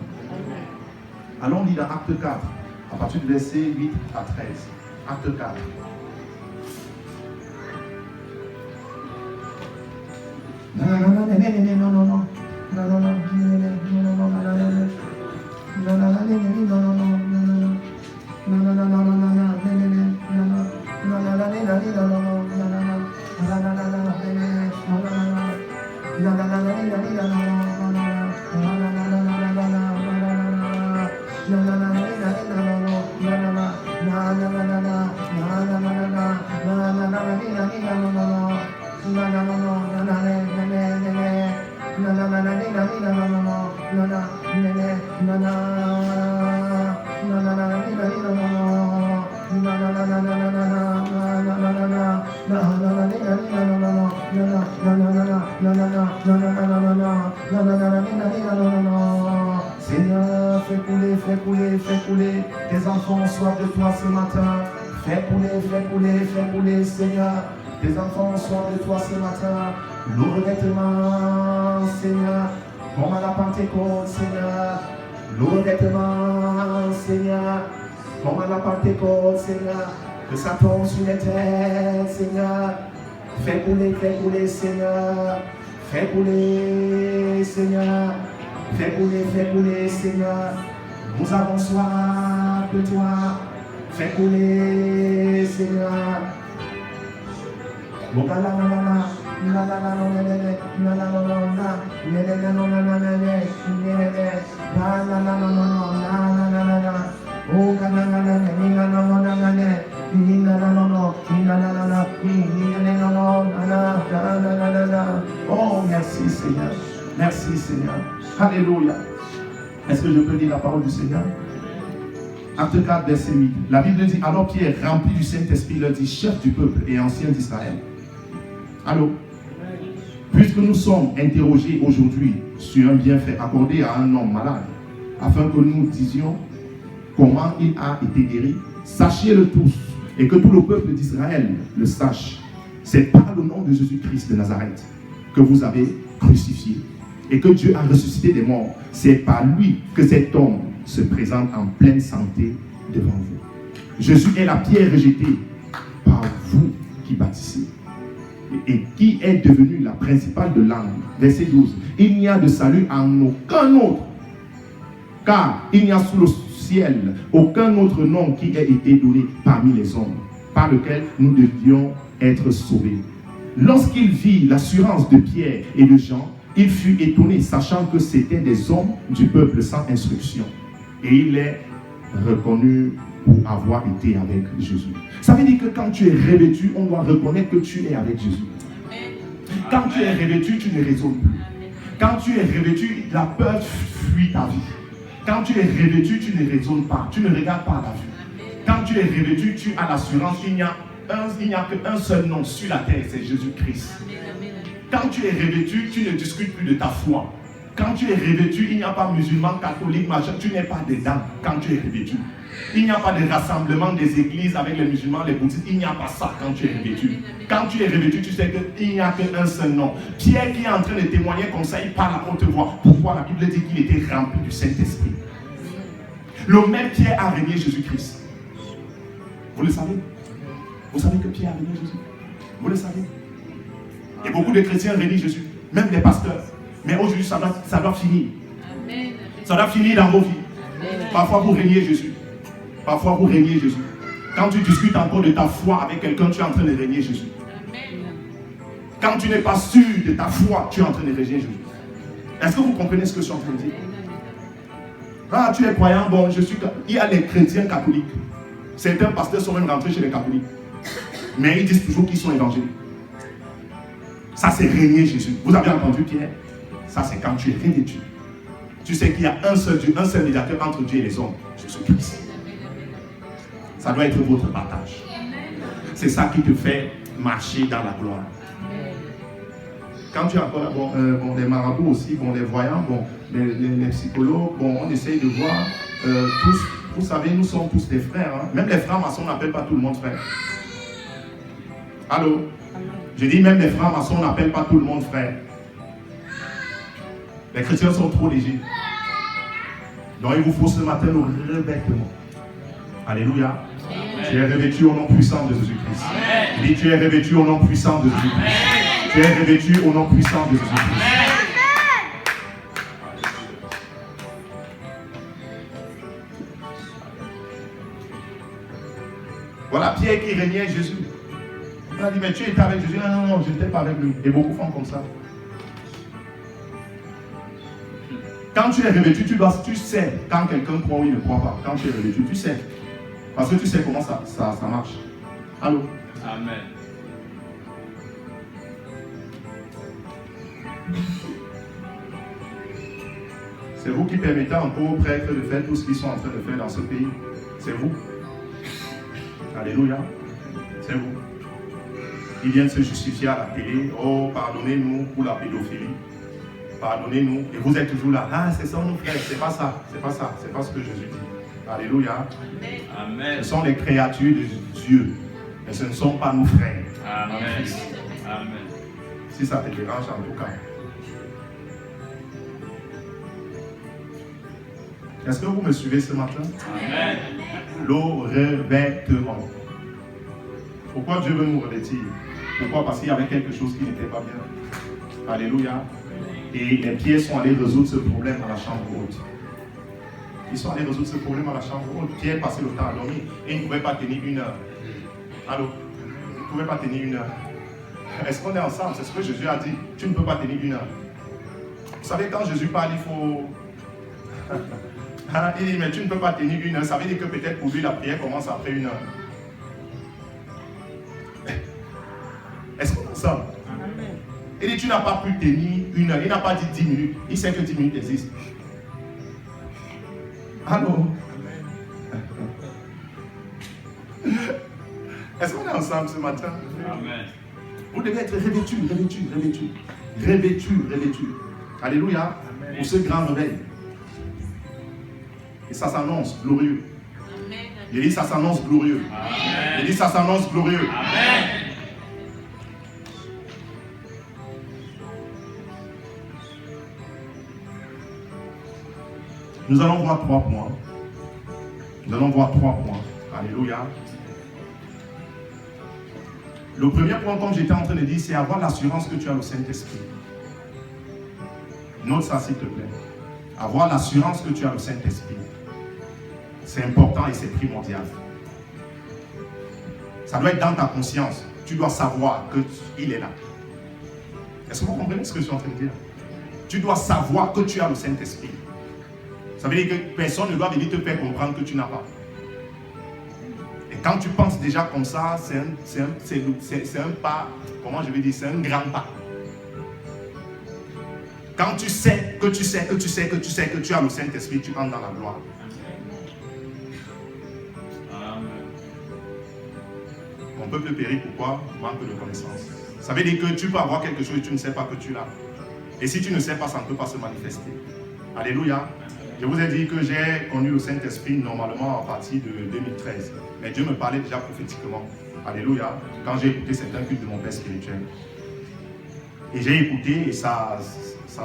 Allons lire dans Acte 4, à partir du verset 8 à 13. Acte 4. Seigneur, fais couler. Tes enfants ont soif de toi ce matin. Fais couler, Seigneur. Tes enfants ont soif de toi ce matin. Le revêtement, Seigneur. Comme à la Pentecôte, Seigneur. Le revêtement, Seigneur. Comme à la Pentecôte, Seigneur. Que ça tombe sur les têtes, Seigneur. Fais couler, Seigneur. Fais couler, Seigneur. Fais couler, Seigneur. Nous avons soif de toi. Fais couler, Seigneur. Oh, merci Seigneur. Merci Seigneur. Alléluia. Est-ce que je peux dire la parole du Seigneur? Acte 4, verset 8. La Bible dit, alors Pierre, rempli du Saint-Esprit, leur dit, chef du peuple et ancien d'Israël. Allô? Puisque nous sommes interrogés aujourd'hui sur un bienfait accordé à un homme malade, afin que nous disions comment il a été guéri, sachez-le tous, et que tout le peuple d'Israël le sache. C'est par le nom de Jésus-Christ de Nazareth que vous avez crucifié. et que Dieu a ressuscité des morts, c'est par lui que cet homme se présente en pleine santé devant vous. Jésus est la pierre rejetée par vous qui bâtissez et qui est devenue la principale de l'âme. Verset 12. Il n'y a de salut en aucun autre, car il n'y a sous le ciel aucun autre nom qui ait été donné parmi les hommes, par lequel nous devions être sauvés. Lorsqu'il vit l'assurance de Pierre et de Jean, il fut étonné, sachant que c'étaient des hommes du peuple sans instruction. Et il est reconnu pour avoir été avec Jésus. Ça veut dire que quand tu es revêtu, on doit reconnaître que tu es avec Jésus. Quand tu es revêtu, tu ne raisonnes plus. Quand tu es revêtu, la peur fuit ta vie. Quand tu es revêtu, tu ne raisonnes pas, tu ne regardes pas ta vie. Quand tu es revêtu, tu as l'assurance qu'il n'y a qu'un seul nom sur la terre, c'est Jésus-Christ. Quand tu es revêtu, tu ne discutes plus de ta foi. Quand tu es revêtu, il n'y a pas musulman, catholique, machin, tu n'es pas dedans quand tu es revêtu. Il n'y a pas de rassemblement des églises avec les musulmans, les bouddhistes, il n'y a pas ça quand tu es revêtu. Quand tu es revêtu, tu sais qu'il n'y a qu'un seul nom. Pierre qui est en train de témoigner comme ça, il parle à haute voix. Pourquoi la Bible dit qu'il était rempli du Saint-Esprit? Le même Pierre a régné Jésus-Christ. Vous le savez? Vous savez que Pierre a régné Jésus? Vous le savez? Et beaucoup de chrétiens régient Jésus, même les pasteurs. Mais aujourd'hui, ça doit finir. Amen. Ça doit finir dans vos vies. Amen. Parfois, vous régnez Jésus. Parfois, vous régnez Jésus. Quand tu discutes encore de ta foi avec quelqu'un, tu es en train de régner Jésus. Amen. Quand tu n'es pas sûr de ta foi, tu es en train de régner Jésus. Est-ce que vous comprenez ce que je suis en train de dire? Ah, tu es croyant, bon, il y a les chrétiens catholiques. Certains pasteurs sont même rentrés chez les catholiques. Mais ils disent toujours qu'ils sont évangéliques. Ça, c'est régner Jésus. Vous avez entendu Pierre? Ça, c'est quand tu es revêtu. Tu sais qu'il y a un seul Dieu, un seul médiateur entre Dieu et les hommes, Jésus-Christ. Ça doit être votre partage. C'est ça qui te fait marcher dans la gloire. Quand tu as encore bon, les marabouts aussi, bon, les voyants, bon, les psychologues, bon, on essaye de voir tous. Vous savez, nous sommes tous des frères. Hein? Même les frères maçons n'appellent pas tout le monde frère. Allô? Je dis même les frères maçons n'appellent pas tout le monde frère. Les chrétiens sont trop légers. Donc il vous faut ce matin le revêtement. Alléluia. Amen. Tu es revêtu au nom puissant de Jésus-Christ. Je dis tu es revêtu au nom puissant de Jésus-Christ. Tu es revêtu au nom puissant de Jésus-Christ. Voilà Pierre qui régnait Jésus. On a dit, mais tu étais avec Jésus. Non, non, non, je n'étais pas avec lui. Et beaucoup font comme ça. Quand tu es revêtu, tu sais quand quelqu'un croit ou il ne croit pas. Quand tu es revêtu, tu sais. Parce que tu sais comment ça marche. Allô? Amen. C'est vous qui permettez encore aux prêtres de faire tout ce qu'ils sont en train de faire dans ce pays. C'est vous. Alléluia. C'est vous. Ils viennent se justifier à la télé. Oh, pardonnez-nous pour la pédophilie. Pardonnez-nous. Et vous êtes toujours là. Ah, c'est ça nos frères. C'est pas ça. C'est pas ça. C'est pas ce que Jésus dit. Alléluia. Amen. Ce sont les créatures de Dieu. Mais ce ne sont pas nos frères. Amen. Amen. Si ça te dérange en tout cas. Est-ce que vous me suivez ce matin? Amen. Le revêtement. Pourquoi Dieu veut nous revêtir? Pourquoi? Parce qu'il y avait quelque chose qui n'était pas bien. Alléluia. Et les Pierres sont allés résoudre ce problème à la chambre haute. Ils sont allés résoudre ce problème à la chambre haute. Pierre passait le temps à dormir et il ne pouvait pas tenir 1 heure. Allô? Il ne pouvait pas tenir 1 heure. Est-ce qu'on est ensemble? C'est ce que Jésus a dit. Tu ne peux pas tenir 1 heure. Vous savez, quand Jésus parle, il faut... il dit, mais tu ne peux pas tenir 1 heure. Ça veut dire que peut-être pour lui, la prière commence après 1 heure. Est-ce qu'on est ensemble? Il dit, tu n'as pas pu tenir 1 heure. Il n'a pas dit 10 minutes. Il sait que 10 minutes existent. Allô? Est-ce qu'on est ensemble ce matin? Amen. Vous devez être revêtu. Alléluia. Amen. Pour ce grand réveil. Et ça s'annonce glorieux. Amen. Il dit, ça s'annonce glorieux. Amen. Il dit, ça s'annonce glorieux. Amen. Nous allons voir 3 points. Nous allons voir 3 points. Alléluia. Le premier point, comme j'étais en train de dire, c'est avoir l'assurance que tu as le Saint-Esprit. Note ça, s'il te plaît. Avoir l'assurance que tu as le Saint-Esprit. C'est important et c'est primordial. Ça doit être dans ta conscience. Tu dois savoir qu'il est là. Est-ce que vous comprenez ce que je suis en train de dire? Tu dois savoir que tu as le Saint-Esprit. Ça veut dire que personne ne doit venir te faire comprendre que tu n'as pas. Et quand tu penses déjà comme ça, c'est un pas, comment je vais dire, c'est un grand pas. Quand tu sais que tu sais que tu sais que tu sais que tu as le Saint-Esprit, tu entres dans la gloire. Mon peuple périt, pourquoi? Manque de connaissance. Ça veut dire que tu peux avoir quelque chose et tu ne sais pas que tu l'as. Et si tu ne sais pas, ça ne peut pas se manifester. Alléluia. Je vous ai dit que j'ai connu le Saint-Esprit normalement à partir de 2013. Mais Dieu me parlait déjà prophétiquement. Alléluia. Quand j'ai écouté certains cultes de mon père spirituel. Et j'ai écouté et ça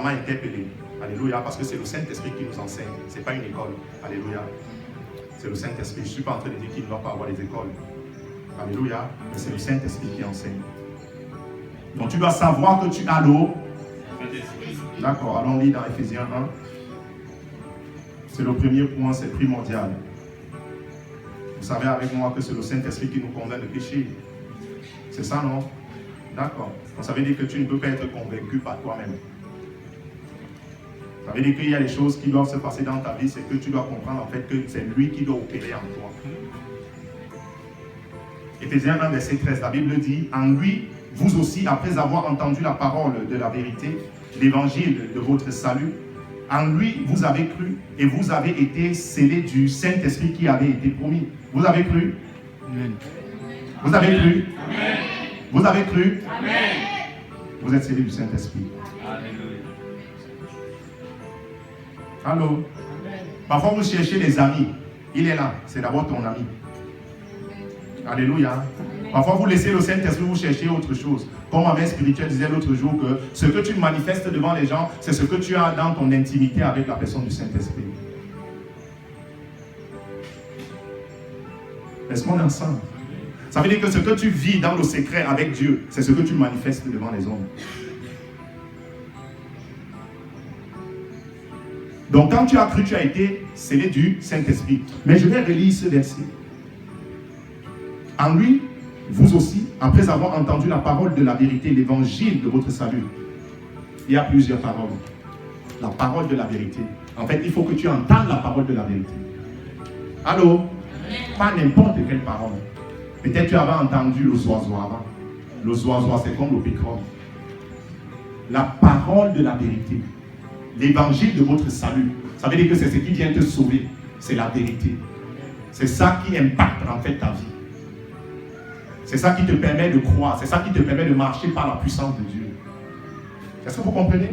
m'a interpellé. Alléluia. Parce que c'est le Saint-Esprit qui nous enseigne. Ce n'est pas une école. Alléluia. C'est le Saint-Esprit. Je ne suis pas en train de dire qu'il ne doit pas avoir des écoles. Alléluia. Mais c'est le Saint-Esprit qui enseigne. Donc tu dois savoir que tu as l'eau. D'accord. Allons lire dans Ephésiens 1. C'est le premier point, c'est primordial. Vous savez avec moi que c'est le Saint-Esprit qui nous convainc de pécher. C'est ça, non? D'accord. Donc ça veut dire que tu ne peux pas être convaincu par toi-même. Ça veut dire qu'il y a des choses qui doivent se passer dans ta vie, c'est que tu dois comprendre en fait que c'est lui qui doit opérer en toi. Ephésiens 1, verset 13, la Bible dit, en lui, vous aussi, après avoir entendu la parole de la vérité, l'évangile de votre salut, en lui, vous avez cru et vous avez été scellés du Saint-Esprit qui avait été promis. Vous avez cru? Amen. Vous avez cru? Amen. Vous avez cru? Amen. Vous êtes scellés du Saint-Esprit. Allô? Amen. Parfois, vous cherchez des amis. Il est là. C'est d'abord ton ami. Alléluia. Amen. Parfois, vous laissez le Saint-Esprit, vous cherchez autre chose. Comme ma mère spirituelle disait l'autre jour que ce que tu manifestes devant les gens, c'est ce que tu as dans ton intimité avec la personne du Saint-Esprit. Est-ce qu'on est ensemble? Ça veut dire que ce que tu vis dans le secret avec Dieu, c'est ce que tu manifestes devant les hommes. Donc quand tu as cru, tu as été scellé du Saint-Esprit. Mais je vais relire ce verset. En lui, vous aussi, après avoir entendu la parole de la vérité, l'évangile de votre salut, il y a plusieurs paroles. La parole de la vérité. En fait, il faut que tu entendes la parole de la vérité. Allô? Pas n'importe quelle parole. Peut-être tu avais entendu le zoizois avant. Le zoizois, c'est comme le pécron. La parole de la vérité. L'évangile de votre salut. Ça veut dire que c'est ce qui vient te sauver. C'est la vérité. C'est ça qui impacte en fait ta vie. C'est ça qui te permet de croire. C'est ça qui te permet de marcher par la puissance de Dieu. Est-ce que vous comprenez?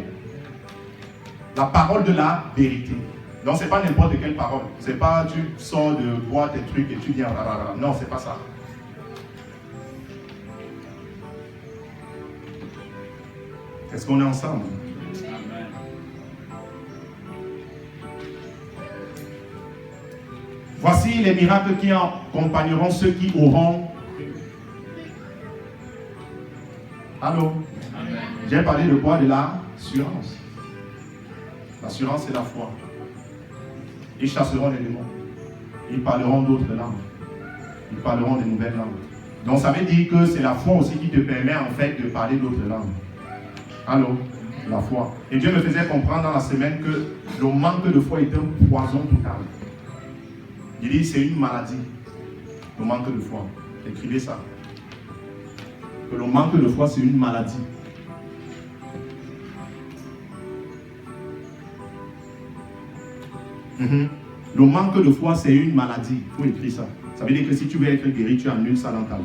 La parole de la vérité. Donc, ce n'est pas n'importe quelle parole. Ce n'est pas tu sors de boire tes trucs et tu viens. Non, ce n'est pas ça. Est-ce qu'on est ensemble? Amen. Voici les miracles qui accompagneront ceux qui auront. Allô? J'ai parlé de quoi? De l'assurance. L'assurance, c'est la foi. Ils chasseront les démons. Ils parleront d'autres langues. Ils parleront de nouvelles langues. Donc ça veut dire que c'est la foi aussi qui te permet en fait de parler d'autres langues. Allô? La foi. Et Dieu me faisait comprendre dans la semaine que le manque de foi est un poison total. Il dit c'est une maladie. Le manque de foi. Écrivez ça. Que le manque de foi, c'est une maladie. Le manque de foi, c'est une maladie. Il faut écrire ça. Ça veut dire que si tu veux être guéri, tu annules ça dans ta vie.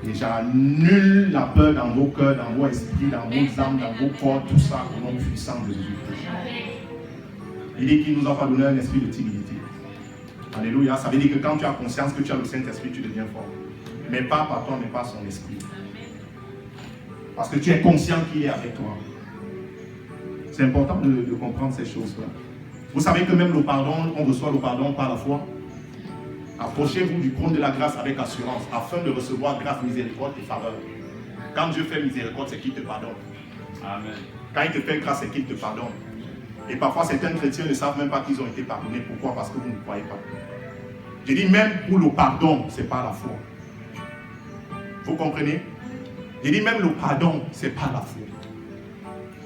Et j'annule la peur dans vos cœurs, dans vos esprits, dans vos âmes, dans vos corps, tout ça au nom puissant de Jésus-Christ. Il dit qu'il nous a pas donné un esprit de timidité. Alléluia. Ça veut dire que quand tu as conscience que tu as le Saint-Esprit, tu deviens fort. Mais pas par toi, mais par son esprit. Parce que tu es conscient qu'il est avec toi. C'est important de comprendre ces choses-là. Vous savez que même le pardon, on reçoit le pardon par la foi. Approchez-vous du trône de la grâce avec assurance, afin de recevoir grâce, miséricorde et faveur. Quand Dieu fait miséricorde, c'est qu'il te pardonne. Amen. Quand il te fait grâce, c'est qu'il te pardonne. Et parfois, certains chrétiens ne savent même pas qu'ils ont été pardonnés. Pourquoi? Parce que vous ne croyez pas. Je dis même pour le pardon, c'est pas la foi. Vous comprenez? Je dis même le pardon, c'est pas la foi.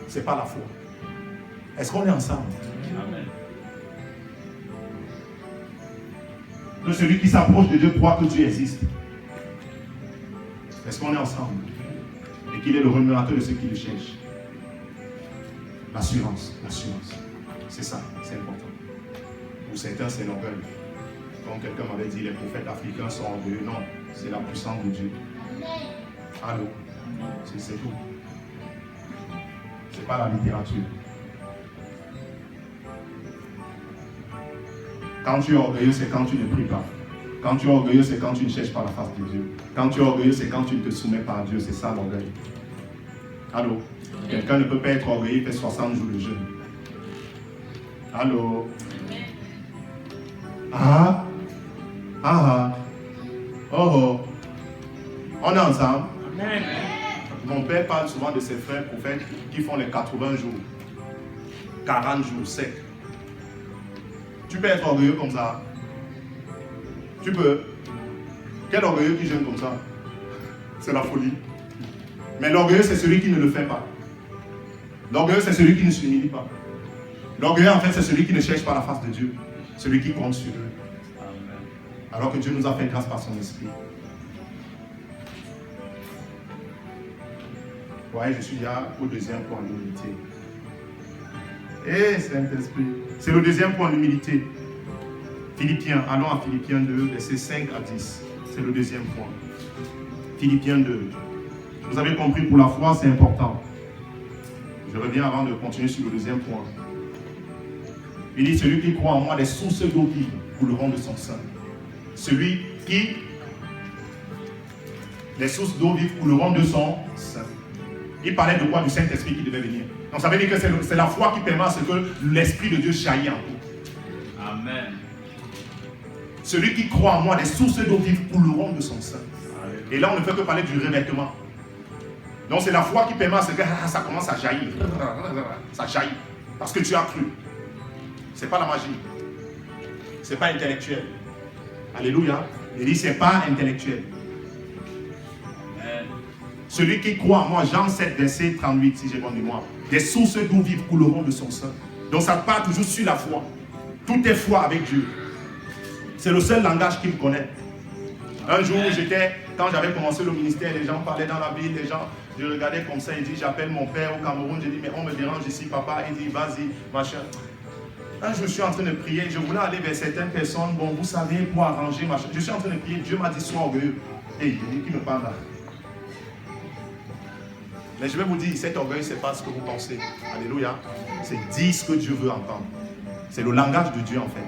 C'est pas la foi. Est-ce qu'on est ensemble? Amen. Que celui qui s'approche de Dieu croit que Dieu existe. Est-ce qu'on est ensemble? Et qu'il est le rémunérateur de ceux qui le cherchent. L'assurance, l'assurance. C'est ça, c'est important. Pour certains, c'est l'orgueil. Comme quelqu'un m'avait dit, les prophètes africains sont orgueilleux. Non, c'est la puissance de Dieu. Allô? C'est tout. C'est pas la littérature. Quand tu es orgueilleux, c'est quand tu ne pries pas. Quand tu es orgueilleux, c'est quand tu ne cherches pas la face de Dieu. Quand tu es orgueilleux, c'est quand tu ne te soumets pas à Dieu. C'est ça l'orgueil. Allô? Quelqu'un ne peut pas être orgueilleux, il fait 60 jours de jeûne. Allô? Ah? Ah? Oh oh. On est ensemble? Amen. Mon père parle souvent de ses frères prophètes qui font les 80 jours, 40 jours secs. Tu peux être orgueilleux comme ça. Tu peux. Quel orgueilleux qui jeûne comme ça? C'est la folie. Mais l'orgueilleux, c'est celui qui ne le fait pas. L'orgueilleux, c'est celui qui ne s'humilie pas. L'orgueilleux, en fait, c'est celui qui ne cherche pas la face de Dieu. Celui qui compte sur eux. Alors que Dieu nous a fait grâce par son esprit. Ouais, je suis là au deuxième point, l'humilité. Eh, Saint-Esprit. C'est le deuxième point, l'humilité. Philippiens, allons à Philippiens 2, versets 5 à 10. C'est le deuxième point. Philippiens 2. Vous avez compris, pour la foi, c'est important. Je reviens avant de continuer sur le deuxième point. Il dit, celui qui croit en moi, les sources d'eau vive couleront de son sein. Celui qui... Les sources d'eau vive couleront de son sein. Il parlait de quoi? Du Saint-Esprit qui devait venir. Donc ça veut dire que c'est la foi qui permet à ce que l'Esprit de Dieu jaillit en vous. Amen. Celui qui croit en moi, les sources d'eau vive couleront de son sein. Et là, on ne fait que parler du revêtement. Donc c'est la foi qui permet à ce que ça commence à jaillir. Ça jaillit. Parce que tu as cru. Ce n'est pas la magie. Ce n'est pas intellectuel. Alléluia. Il dit, ce n'est pas intellectuel. Amen. Celui qui croit en moi, Jean 7, verset 38, si j'ai bonne mémoire. Des sources d'eau vive couleront de son sein. Donc ça part toujours sur la foi. Tout est foi avec Dieu. C'est le seul langage qu'il connaît. Un jour, quand j'avais commencé le ministère, les gens parlaient dans la ville, les gens, je regardais comme ça, il dit, j'appelle mon père au Cameroun, je dis, mais on me dérange ici, papa, il dit, vas-y, machin. Là, je suis en train de prier, je voulais aller vers certaines personnes, bon, vous savez, pour arranger, machin. Je suis en train de prier, Dieu m'a dit, sois orgueilleux. Et il dit, qui me parle là? Mais je vais vous dire, cet orgueil, ce n'est pas ce que vous pensez. Alléluia. C'est dire ce que Dieu veut entendre. C'est le langage de Dieu, en fait.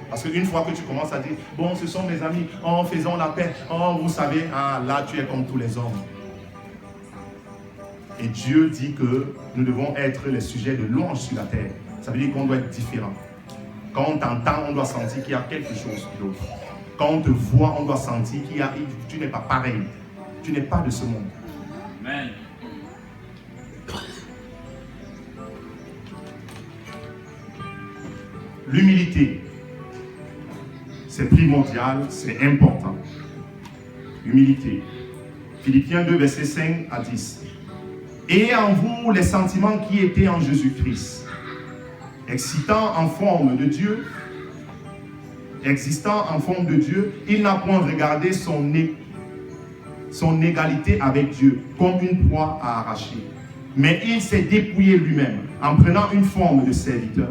Parce qu'une fois que tu commences à dire, bon, ce sont mes amis, oh, faisons la paix, oh, vous savez, ah, là, tu es comme tous les hommes. Et Dieu dit que nous devons être les sujets de louange sur la terre. Ça veut dire qu'on doit être différent. Quand on t'entend, on doit sentir qu'il y a quelque chose d'autre. Quand on te voit, on doit sentir tu n'es pas pareil. Tu n'es pas de ce monde. Amen. L'humilité, c'est primordial, c'est important. Humilité. Philippiens 2, versets 5 à 10. Ayez en vous les sentiments qui étaient en Jésus-Christ, existant en forme de Dieu, il n'a point regardé son égalité avec Dieu comme une proie à arracher, mais il s'est dépouillé lui-même en prenant une forme de serviteur,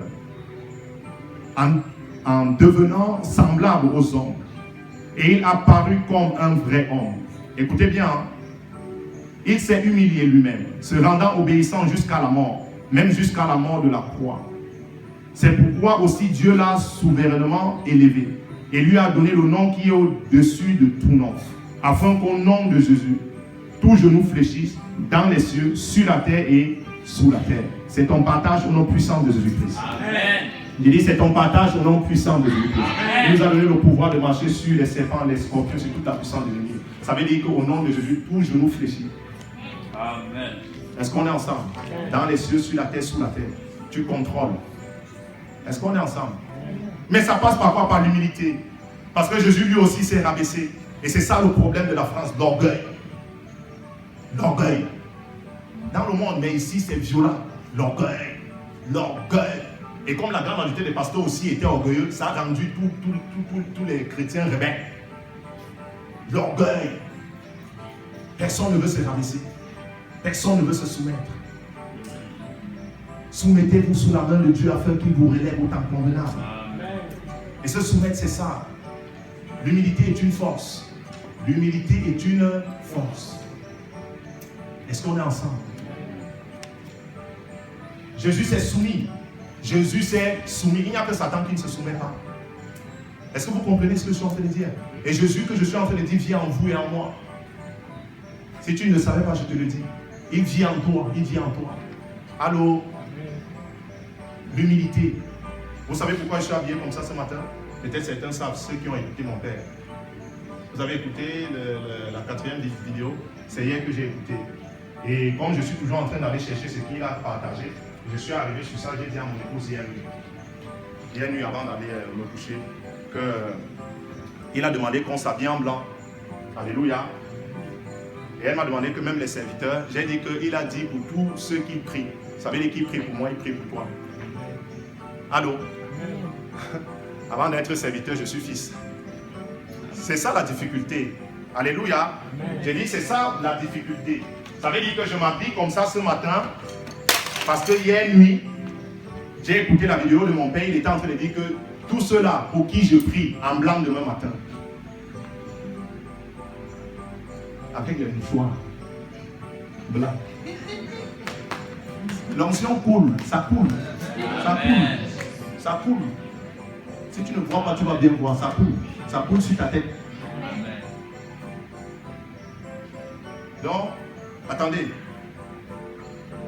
en devenant semblable aux hommes, et il a paru comme un vrai homme. Écoutez bien, hein? Il s'est humilié lui-même, se rendant obéissant jusqu'à la mort, même jusqu'à la mort de la croix. C'est pourquoi aussi Dieu l'a souverainement élevé et lui a donné le nom qui est au-dessus de tout nom, afin qu'au nom de Jésus, tout genou fléchisse dans les cieux, sur la terre et sous la terre. C'est ton partage au nom puissant de Jésus-Christ. Amen. Il dit, c'est ton partage au nom puissant de Jésus. Il nous a donné le pouvoir de marcher sur les serpents, les scorpions, sur toute la puissance de l'ennemi. Ça veut dire qu'au nom de Jésus, tout genou fléchit. Amen. Est-ce qu'on est ensemble? Dans les cieux, sur la terre, sous la terre. Tu contrôles. Est-ce qu'on est ensemble? Mais ça passe par quoi? Par l'humilité. Parce que Jésus lui aussi s'est rabaissé. Et c'est ça le problème de la France, l'orgueil. L'orgueil. Dans le monde, mais ici c'est violent. L'orgueil. L'orgueil. Et comme la grande majorité des pasteurs aussi étaient orgueilleux, ça a rendu tous les chrétiens rebelles. L'orgueil. Personne ne veut se rabaisser. Personne ne veut se soumettre. Soumettez-vous sous la main de Dieu afin qu'il vous relève au temps convenable. Et se soumettre, c'est ça. L'humilité est une force. L'humilité est une force. Est-ce qu'on est ensemble? Jésus s'est soumis. Jésus s'est soumis. Il n'y a que Satan qui ne se soumet pas. Est-ce que vous comprenez ce que je suis en train de dire? Et Jésus que je suis en train de dire vit en vous et en moi. Si tu ne le savais pas, je te le dis. Il vit en toi. Il vit en toi. Allô? L'humilité. Vous savez pourquoi je suis habillé comme ça ce matin? Peut-être certains savent, ceux qui ont écouté mon père. Vous avez écouté la 4e vidéo, c'est hier que j'ai écouté. Et comme je suis toujours en train d'aller chercher ce qu'il a partagé, je suis arrivé sur ça, j'ai dit à mon épouse hier nuit avant d'aller me coucher, qu'il a demandé qu'on s'habille en blanc. Alléluia. Et elle m'a demandé que même les serviteurs, j'ai dit qu'il a dit pour tous ceux qui prient. Vous savez, qui prient pour moi, ils prient pour toi. Allô? Avant d'être serviteur, je suis fils. C'est ça la difficulté. Alléluia. J'ai dit, c'est ça la difficulté. Ça veut dire que je m'habille comme ça ce matin, parce que hier nuit, j'ai écouté la vidéo de mon père, il était en train de dire que tous ceux-là pour qui je prie en blanc demain matin, avec les mouchoirs blancs. L'onction coule, ça coule, ça coule, ça coule. Si tu ne vois pas, tu vas bien voir, ça coule sur ta tête. Donc, attendez,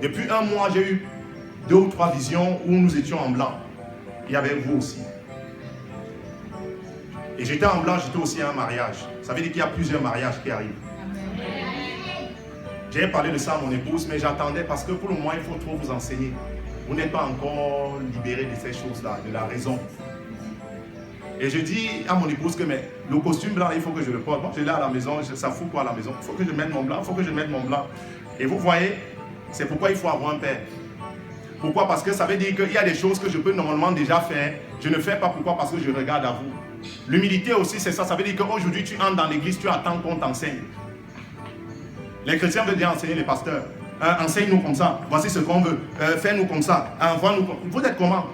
depuis un mois, j'ai eu 2 ou 3 visions où nous étions en blanc. Il y avait vous aussi. Et j'étais en blanc, j'étais aussi à un mariage. Ça veut dire qu'il y a plusieurs mariages qui arrivent. J'ai parlé de ça à mon épouse, mais j'attendais parce que pour le moment, il faut trop vous enseigner. Vous n'êtes pas encore libéré de ces choses-là, de la raison. Et je dis à mon épouse que mais, le costume blanc, il faut que je le porte. Moi, je l'ai à la maison, ça fout quoi à la maison? Il faut que je mette mon blanc, il faut que je mette mon blanc. Et vous voyez, c'est pourquoi il faut avoir un père. Pourquoi? Parce que ça veut dire qu'il y a des choses que je peux normalement déjà faire. Je ne fais pas pourquoi? Parce que je regarde à vous. L'humilité aussi, c'est ça. Ça veut dire qu'aujourd'hui, tu entres dans l'église, tu attends qu'on t'enseigne. Les chrétiens veulent dire enseigner les pasteurs. Enseigne-nous comme ça. Voici ce qu'on veut. Fais-nous comme ça. Envoie-nous comme... Vous êtes comment?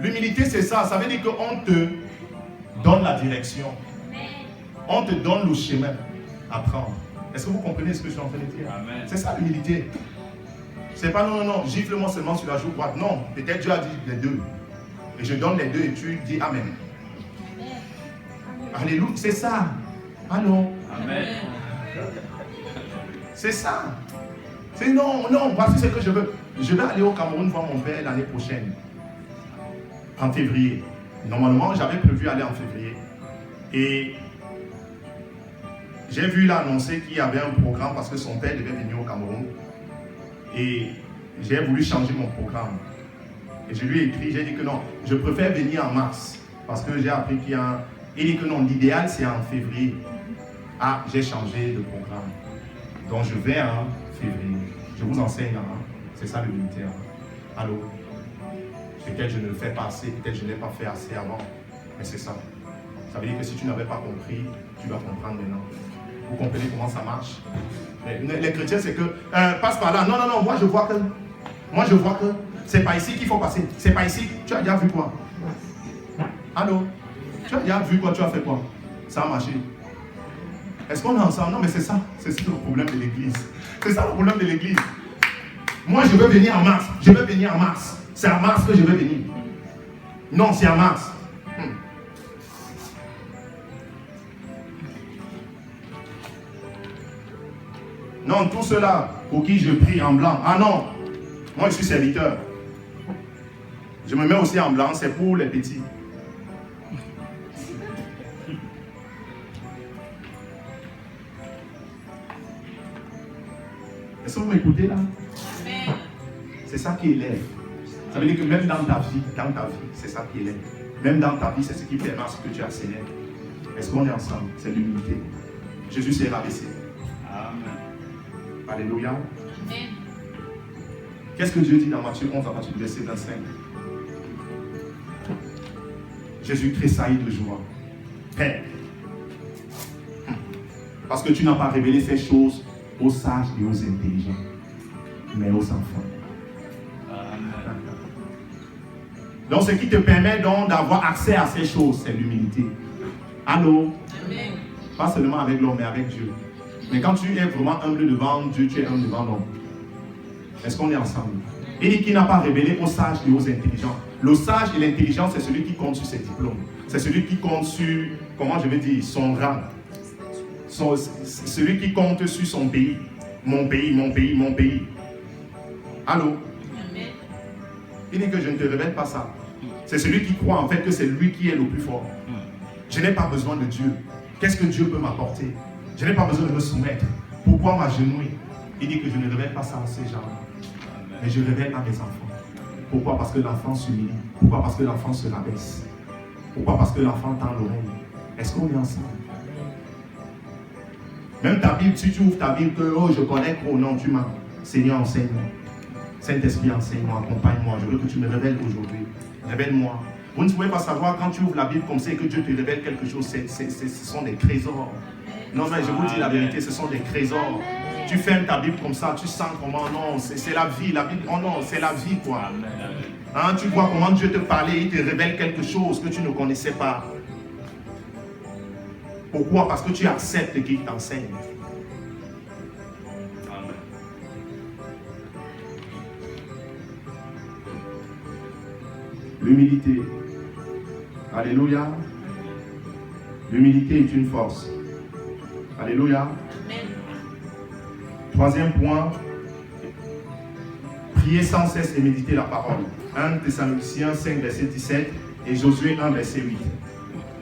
L'humilité, c'est ça. Ça veut dire qu'on te donne la direction. On te donne le chemin à prendre. Est-ce que vous comprenez ce que je suis en train de dire? C'est ça l'humilité. C'est pas non, gifle-moi seulement sur la joue droite. Non, peut-être Dieu a dit les deux. Et je donne les deux et tu dis Amen. Alléluia, c'est ça. Allô? Amen. C'est ça. C'est non, voici ce que je veux. Je vais aller au Cameroun voir mon père l'année prochaine. En février. Normalement, j'avais prévu aller en février. Et j'ai vu là annoncer qu'il y avait un programme parce que son père devait venir au Cameroun. Et j'ai voulu changer mon programme. Et je lui ai écrit, j'ai dit que non, je préfère venir en mars. Parce que j'ai appris qu'il y a un... Il dit que non, l'idéal c'est en février. Ah, j'ai changé de programme. Donc je vais en février. Je vous enseigne, hein. C'est ça le militaire. Allô? Peut-être je ne le fais pas assez, peut-être je ne l'ai pas fait assez avant. Mais c'est ça. Ça veut dire que si tu n'avais pas compris, tu vas comprendre maintenant. Vous comprenez comment ça marche? Les chrétiens, c'est que passe par là. Non, moi je vois que c'est pas ici qu'il faut passer. C'est pas ici. Tu as déjà vu quoi? Allô? Tu as déjà vu quoi? Tu as fait quoi? Ça a marché. Est-ce qu'on est ensemble? Non, mais c'est ça. C'est le problème de l'église. C'est ça le problème de l'église. Moi, je veux venir en mars. Je veux venir en mars. C'est en mars que je veux venir. Non, c'est en mars. Non, tout cela pour qui je prie en blanc. Ah non, moi je suis serviteur. Je me mets aussi en blanc, c'est pour les petits. Est-ce que vous m'écoutez là? C'est ça qui élève. Ça veut dire que même dans ta vie, c'est ça qui élève. Même dans ta vie, c'est ce qui permet à ce que tu accélères. Est-ce qu'on est ensemble? C'est l'humilité. Jésus s'est rabaissé. Amen. Alléluia. Amen. Qu'est-ce que Dieu dit dans Matthieu 11 à partir du verset 25? Jésus tressaillit de joie. Père, parce que tu n'as pas révélé ces choses aux sages et aux intelligents, mais aux enfants. Donc ce qui te permet donc d'avoir accès à ces choses, c'est l'humilité. Allô? Amen. Pas seulement avec l'homme, mais avec Dieu. Mais quand tu es vraiment humble devant Dieu, tu es humble devant l'homme. Est-ce qu'on est ensemble? Il dit qu'il n'a pas révélé aux sages et aux intelligents. Le sage et l'intelligent, c'est celui qui compte sur ses diplômes. C'est celui qui compte sur, comment je vais dire, son rang. Celui qui compte sur son pays. Mon pays, mon pays, mon pays. Allô? Amen. Il dit que je ne te révèle pas ça. C'est celui qui croit en fait que c'est lui qui est le plus fort. Je n'ai pas besoin de Dieu. Qu'est-ce que Dieu peut m'apporter? Je n'ai pas besoin de me soumettre. Pourquoi m'agenouiller? Il dit que je ne révèle pas ça à ces gens-là. Mais je révèle à mes enfants. Pourquoi? Parce que l'enfant s'humilie. Pourquoi? Parce que l'enfant se rabaisse. Pourquoi? Parce que l'enfant tend l'oreille. Est-ce qu'on est ensemble? Même ta Bible, si tu ouvres ta Bible, que oh, je connais trop, non, tu m'as. Seigneur, enseigne-moi. Saint-Esprit, enseigne-moi, accompagne-moi. Je veux que tu me révèles aujourd'hui. Révèle-moi. Vous ne pouvez pas savoir quand tu ouvres la Bible comme ça et que Dieu te révèle quelque chose. Ce sont des trésors. Non, mais je vous dis la vérité, ce sont des trésors. Tu fermes ta Bible comme ça, tu sens comment, non, c'est la vie. La Bible, oh non, c'est la vie, quoi. Hein, tu vois comment Dieu te parlait, il te révèle quelque chose que tu ne connaissais pas. Pourquoi? Parce que tu acceptes qu'il t'enseigne. L'humilité. Alléluia. L'humilité est une force. Alléluia. Troisième point. Prier sans cesse et méditer la parole. 1 Thessaloniciens 5, verset 17 et Josué 1, verset 8.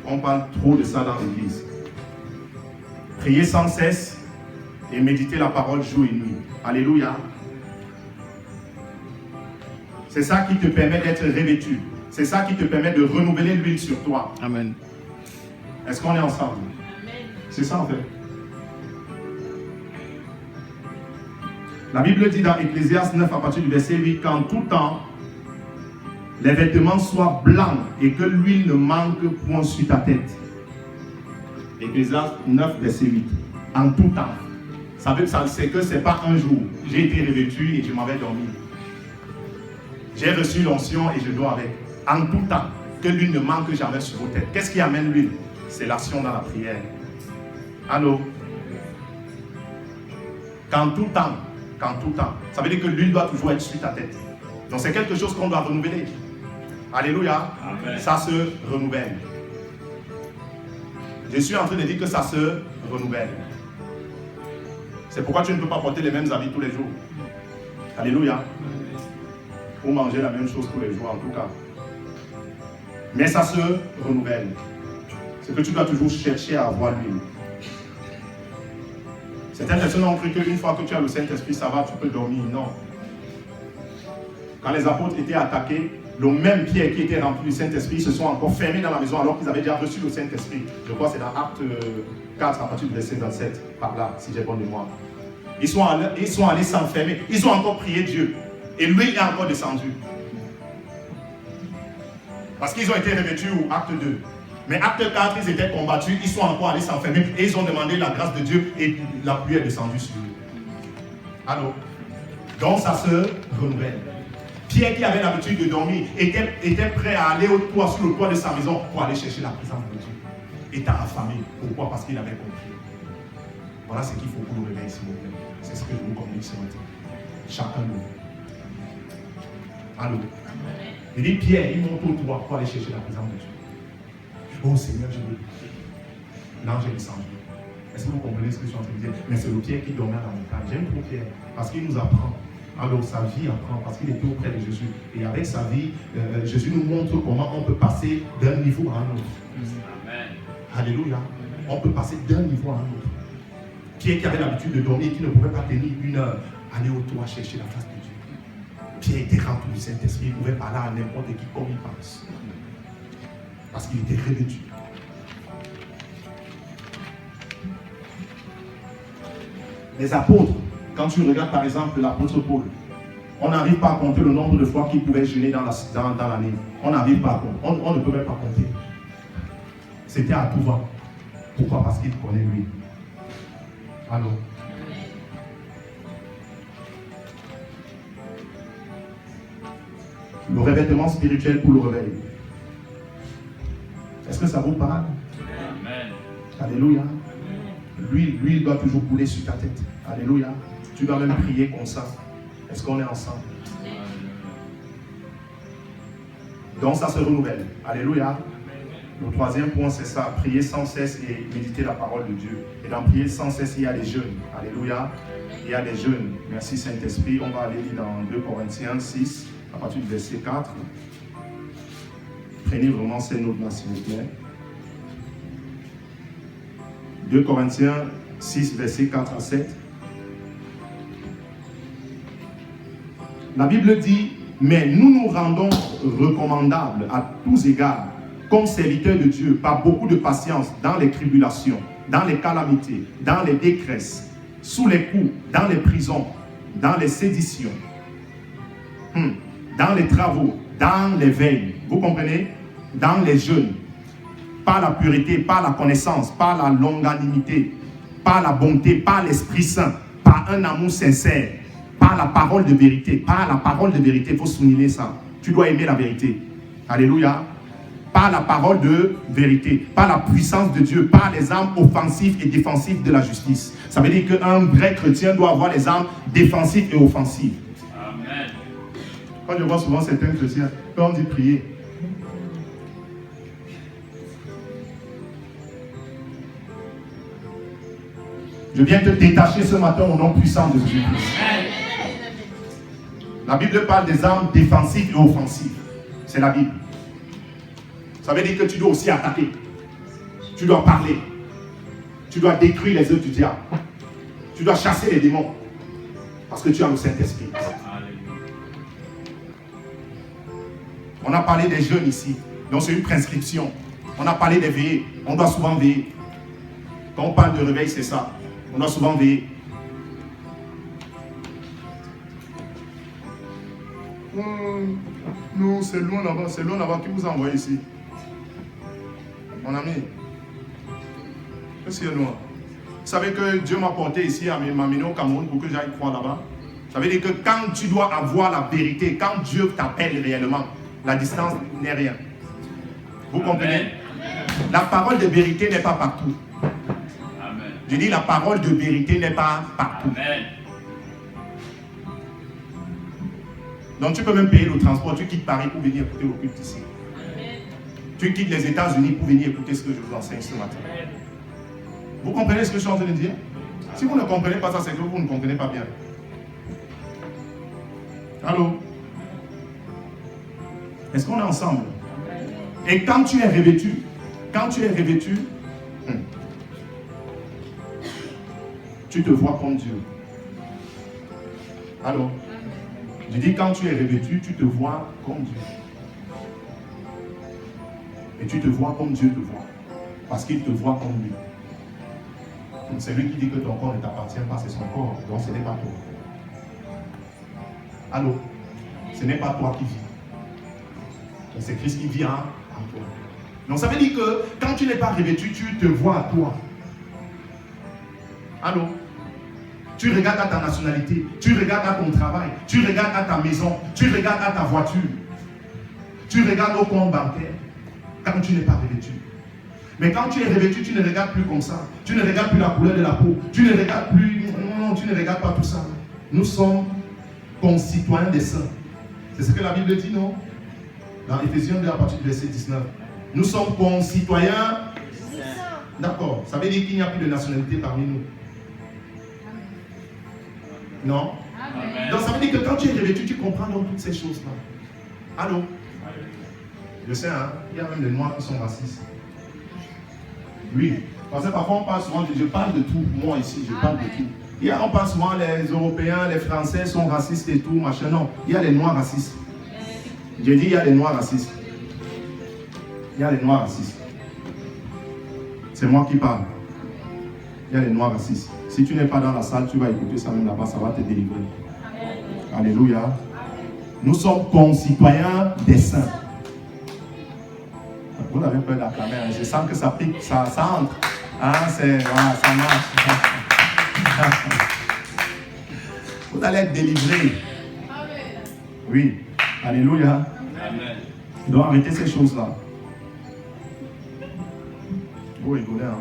On parle trop de ça dans l'église. Prier sans cesse et méditer la parole jour et nuit. Alléluia. C'est ça qui te permet d'être revêtu. C'est ça qui te permet de renouveler l'huile sur toi. Amen. Est-ce qu'on est ensemble? C'est ça en fait. La Bible dit dans Ecclésiaste 9 à partir du verset 8 qu'en tout temps, les vêtements soient blancs et que l'huile ne manque point sur ta tête. Ecclésiaste 9 verset 8. En tout temps. Ça veut dire que ce n'est pas un jour. J'ai été revêtu et je m'avais dormi. J'ai reçu l'onction et je dors avec. En tout temps, que l'huile ne manque jamais sur vos têtes. Qu'est-ce qui amène l'huile? C'est l'action dans la prière. Allô? Qu'en tout temps, ça veut dire que l'huile doit toujours être sur ta tête. Donc c'est quelque chose qu'on doit renouveler. Alléluia. Amen. Ça se renouvelle. Je suis en train de dire que ça se renouvelle. C'est pourquoi tu ne peux pas porter les mêmes habits tous les jours. Alléluia. Ou manger la même chose tous les jours en tout cas. Mais ça se renouvelle. C'est que tu dois toujours chercher à avoir l'huile. Certaines personnes ont cru qu'une fois que tu as le Saint-Esprit, ça va, tu peux dormir. Non. Quand les apôtres étaient attaqués, le même Pierre qui était rempli du Saint-Esprit se sont encore fermés dans la maison alors qu'ils avaient déjà reçu le Saint-Esprit. Je crois que c'est dans Acte 4 à partir du verset 27, par là, si j'ai bonne mémoire. Ils sont allés s'enfermer. Ils ont encore prié Dieu. Et lui est encore descendu. Parce qu'ils ont été revêtus au acte 2. Mais acte 4, ils étaient combattus, ils sont encore allés s'enfermer et ils ont demandé la grâce de Dieu et la pluie est descendue sur eux. Allô? Donc ça se renouvelle. Pierre qui avait l'habitude de dormir était prêt à aller sur le toit de sa maison pour aller chercher la présence de Dieu. Était affamé. Pourquoi? Parce qu'il avait compris. Voilà ce qu'il faut pour nous réveiller, s'il vous plaît. C'est ce que je vous communique ce matin. Chacun de nous. Allô? Il dit Pierre, il monte au toit pour aller chercher la présence de Dieu. Oh Seigneur, je veux. L'ange est descendu. Est-ce que vous comprenez ce que je suis en train de dire? Mais c'est le Pierre qui dormait à la montagne. J'aime trop Pierre parce qu'il nous apprend Alors sa vie apprend parce qu'il était auprès de Jésus. Et avec sa vie, Jésus nous montre comment on peut passer d'un niveau à un autre. Amen. Alléluia. On peut passer d'un niveau à un autre. Pierre qui avait l'habitude de dormir, qui ne pouvait pas tenir une heure, aller au toit chercher la face de Dieu. Pierre était rempli du Saint-Esprit, il pouvait parler à n'importe qui comme il pense. Parce qu'il était revêtu. Les apôtres, quand tu regardes par exemple l'apôtre Paul, on n'arrive pas à compter le nombre de fois qu'il pouvait jeûner dans l'année. On n'arrive pas à compter. On ne peut même pas compter. C'était à tout va. Pourquoi? Parce qu'il connaît lui. Allô? Le revêtement spirituel pour le réveil. Est-ce que ça vous parle? Amen. Alléluia. Lui, il doit toujours couler sur ta tête. Alléluia. Tu dois même prier comme ça. Est-ce qu'on est ensemble? Donc ça se renouvelle. Alléluia. Le troisième point, c'est ça. Prier sans cesse et méditer la parole de Dieu. Et dans prier sans cesse, il y a des jeûnes. Alléluia. Il y a des jeûnes. Merci Saint-Esprit. On va aller lire dans 2 Corinthiens 6, à partir du verset 4. Prenez vraiment ces notes-là, s'il vous plaît. 2 Corinthiens 6, verset 4 à 7. La Bible dit, mais nous nous rendons recommandables à tous égards, comme serviteurs de Dieu, par beaucoup de patience, dans les tribulations, dans les calamités, dans les détresses, sous les coups, dans les prisons, dans les séditions, dans les travaux, dans les veilles. Vous comprenez? Dans les jeûnes, par la pureté, par la connaissance, par la longanimité, par la bonté, par l'Esprit Saint, par un amour sincère, par la parole de vérité. Par la parole de vérité, il faut souligner ça. Tu dois aimer la vérité. Alléluia. Par la parole de vérité, par la puissance de Dieu, par les armes offensives et défensives de la justice. Ça veut dire qu'un vrai chrétien doit avoir les armes défensives et offensives. Amen. Quand je vois souvent certains chrétiens, quand on dit prier, je viens te détacher ce matin au nom puissant de Jésus-Christ. La Bible parle des armes défensives et offensives. C'est la Bible. Ça veut dire que tu dois aussi attaquer. Tu dois parler. Tu dois détruire les œuvres du diable. Tu dois chasser les démons. Parce que tu as le Saint-Esprit. On a parlé des jeûnes ici. Donc c'est une prescription. On a parlé des veillées. On doit souvent veiller. Quand on parle de réveil, c'est ça. On doit souvent veiller. Non, c'est loin là-bas. C'est loin là-bas. Qui vous a envoyé ici? Mon ami. Qu'est-ce qu'il y a loin? Vous savez que Dieu m'a porté ici, m'a amené au Cameroun pour que j'aille croire là-bas. Ça veut dire que quand tu dois avoir la vérité, quand Dieu t'appelle réellement, la distance n'est rien. Vous comprenez? La parole de vérité n'est pas partout. Amen. Je dis la parole de vérité n'est pas partout. Amen. Donc tu peux même payer le transport, tu quittes Paris pour venir écouter le culte ici. Tu quittes les États-Unis pour venir écouter ce que je vous enseigne ce matin. Vous comprenez ce que je suis en train de dire? Si vous ne comprenez pas ça, c'est que vous ne comprenez pas bien. Allô? Est-ce qu'on est ensemble? Et quand tu es revêtu, tu te vois comme Dieu. Allô? Je dis quand tu es revêtu, tu te vois comme Dieu. Et tu te vois comme Dieu te voit. Parce qu'il te voit comme lui. Donc c'est lui qui dit que ton corps ne t'appartient pas, c'est son corps. Donc ce n'est pas toi. Allô? Ce n'est pas toi qui vis. C'est Christ qui vit en toi. Donc ça veut dire que quand tu n'es pas revêtu, tu te vois à toi. Allô? Tu regardes à ta nationalité, tu regardes à ton travail, tu regardes à ta maison, tu regardes à ta voiture, tu regardes au compte bancaire quand tu n'es pas revêtu. Mais quand tu es revêtu, tu ne regardes plus comme ça. Tu ne regardes plus la couleur de la peau. Tu ne regardes plus. Non, tu ne regardes pas tout ça. Nous sommes concitoyens des saints. C'est ce que la Bible dit, non? Dans Éphésiens 2, à partir du verset 19. Nous sommes concitoyens des saints. D'accord. Ça veut dire qu'il n'y a plus de nationalité parmi nous. Non? Amen. Donc ça veut dire que quand tu es revêtu, tu comprends donc toutes ces choses-là. Allô? Je sais, hein, il y a même des noirs qui sont racistes. Oui, parce que parfois on parle souvent, je parle de tout, moi ici, je parle de tout. On parle souvent, les Européens, les Français sont racistes et tout, machin. Non, il y a les noirs racistes. J'ai dit, il y a les noirs racistes. Il y a les noirs racistes. C'est moi qui parle. Il y a les noirs racistes. Si tu n'es pas dans la salle, tu vas écouter ça même là-bas, ça va te délivrer. Alléluia. Nous sommes concitoyens des saints. Vous n'avez peur d'acclamer, hein? Je sens que ça pique, ça entre. Hein, voilà, ça marche. Vous allez être délivrés. Oui. Alléluia. Amen. Il doit arrêter ces choses-là. Vous rigolez, hein?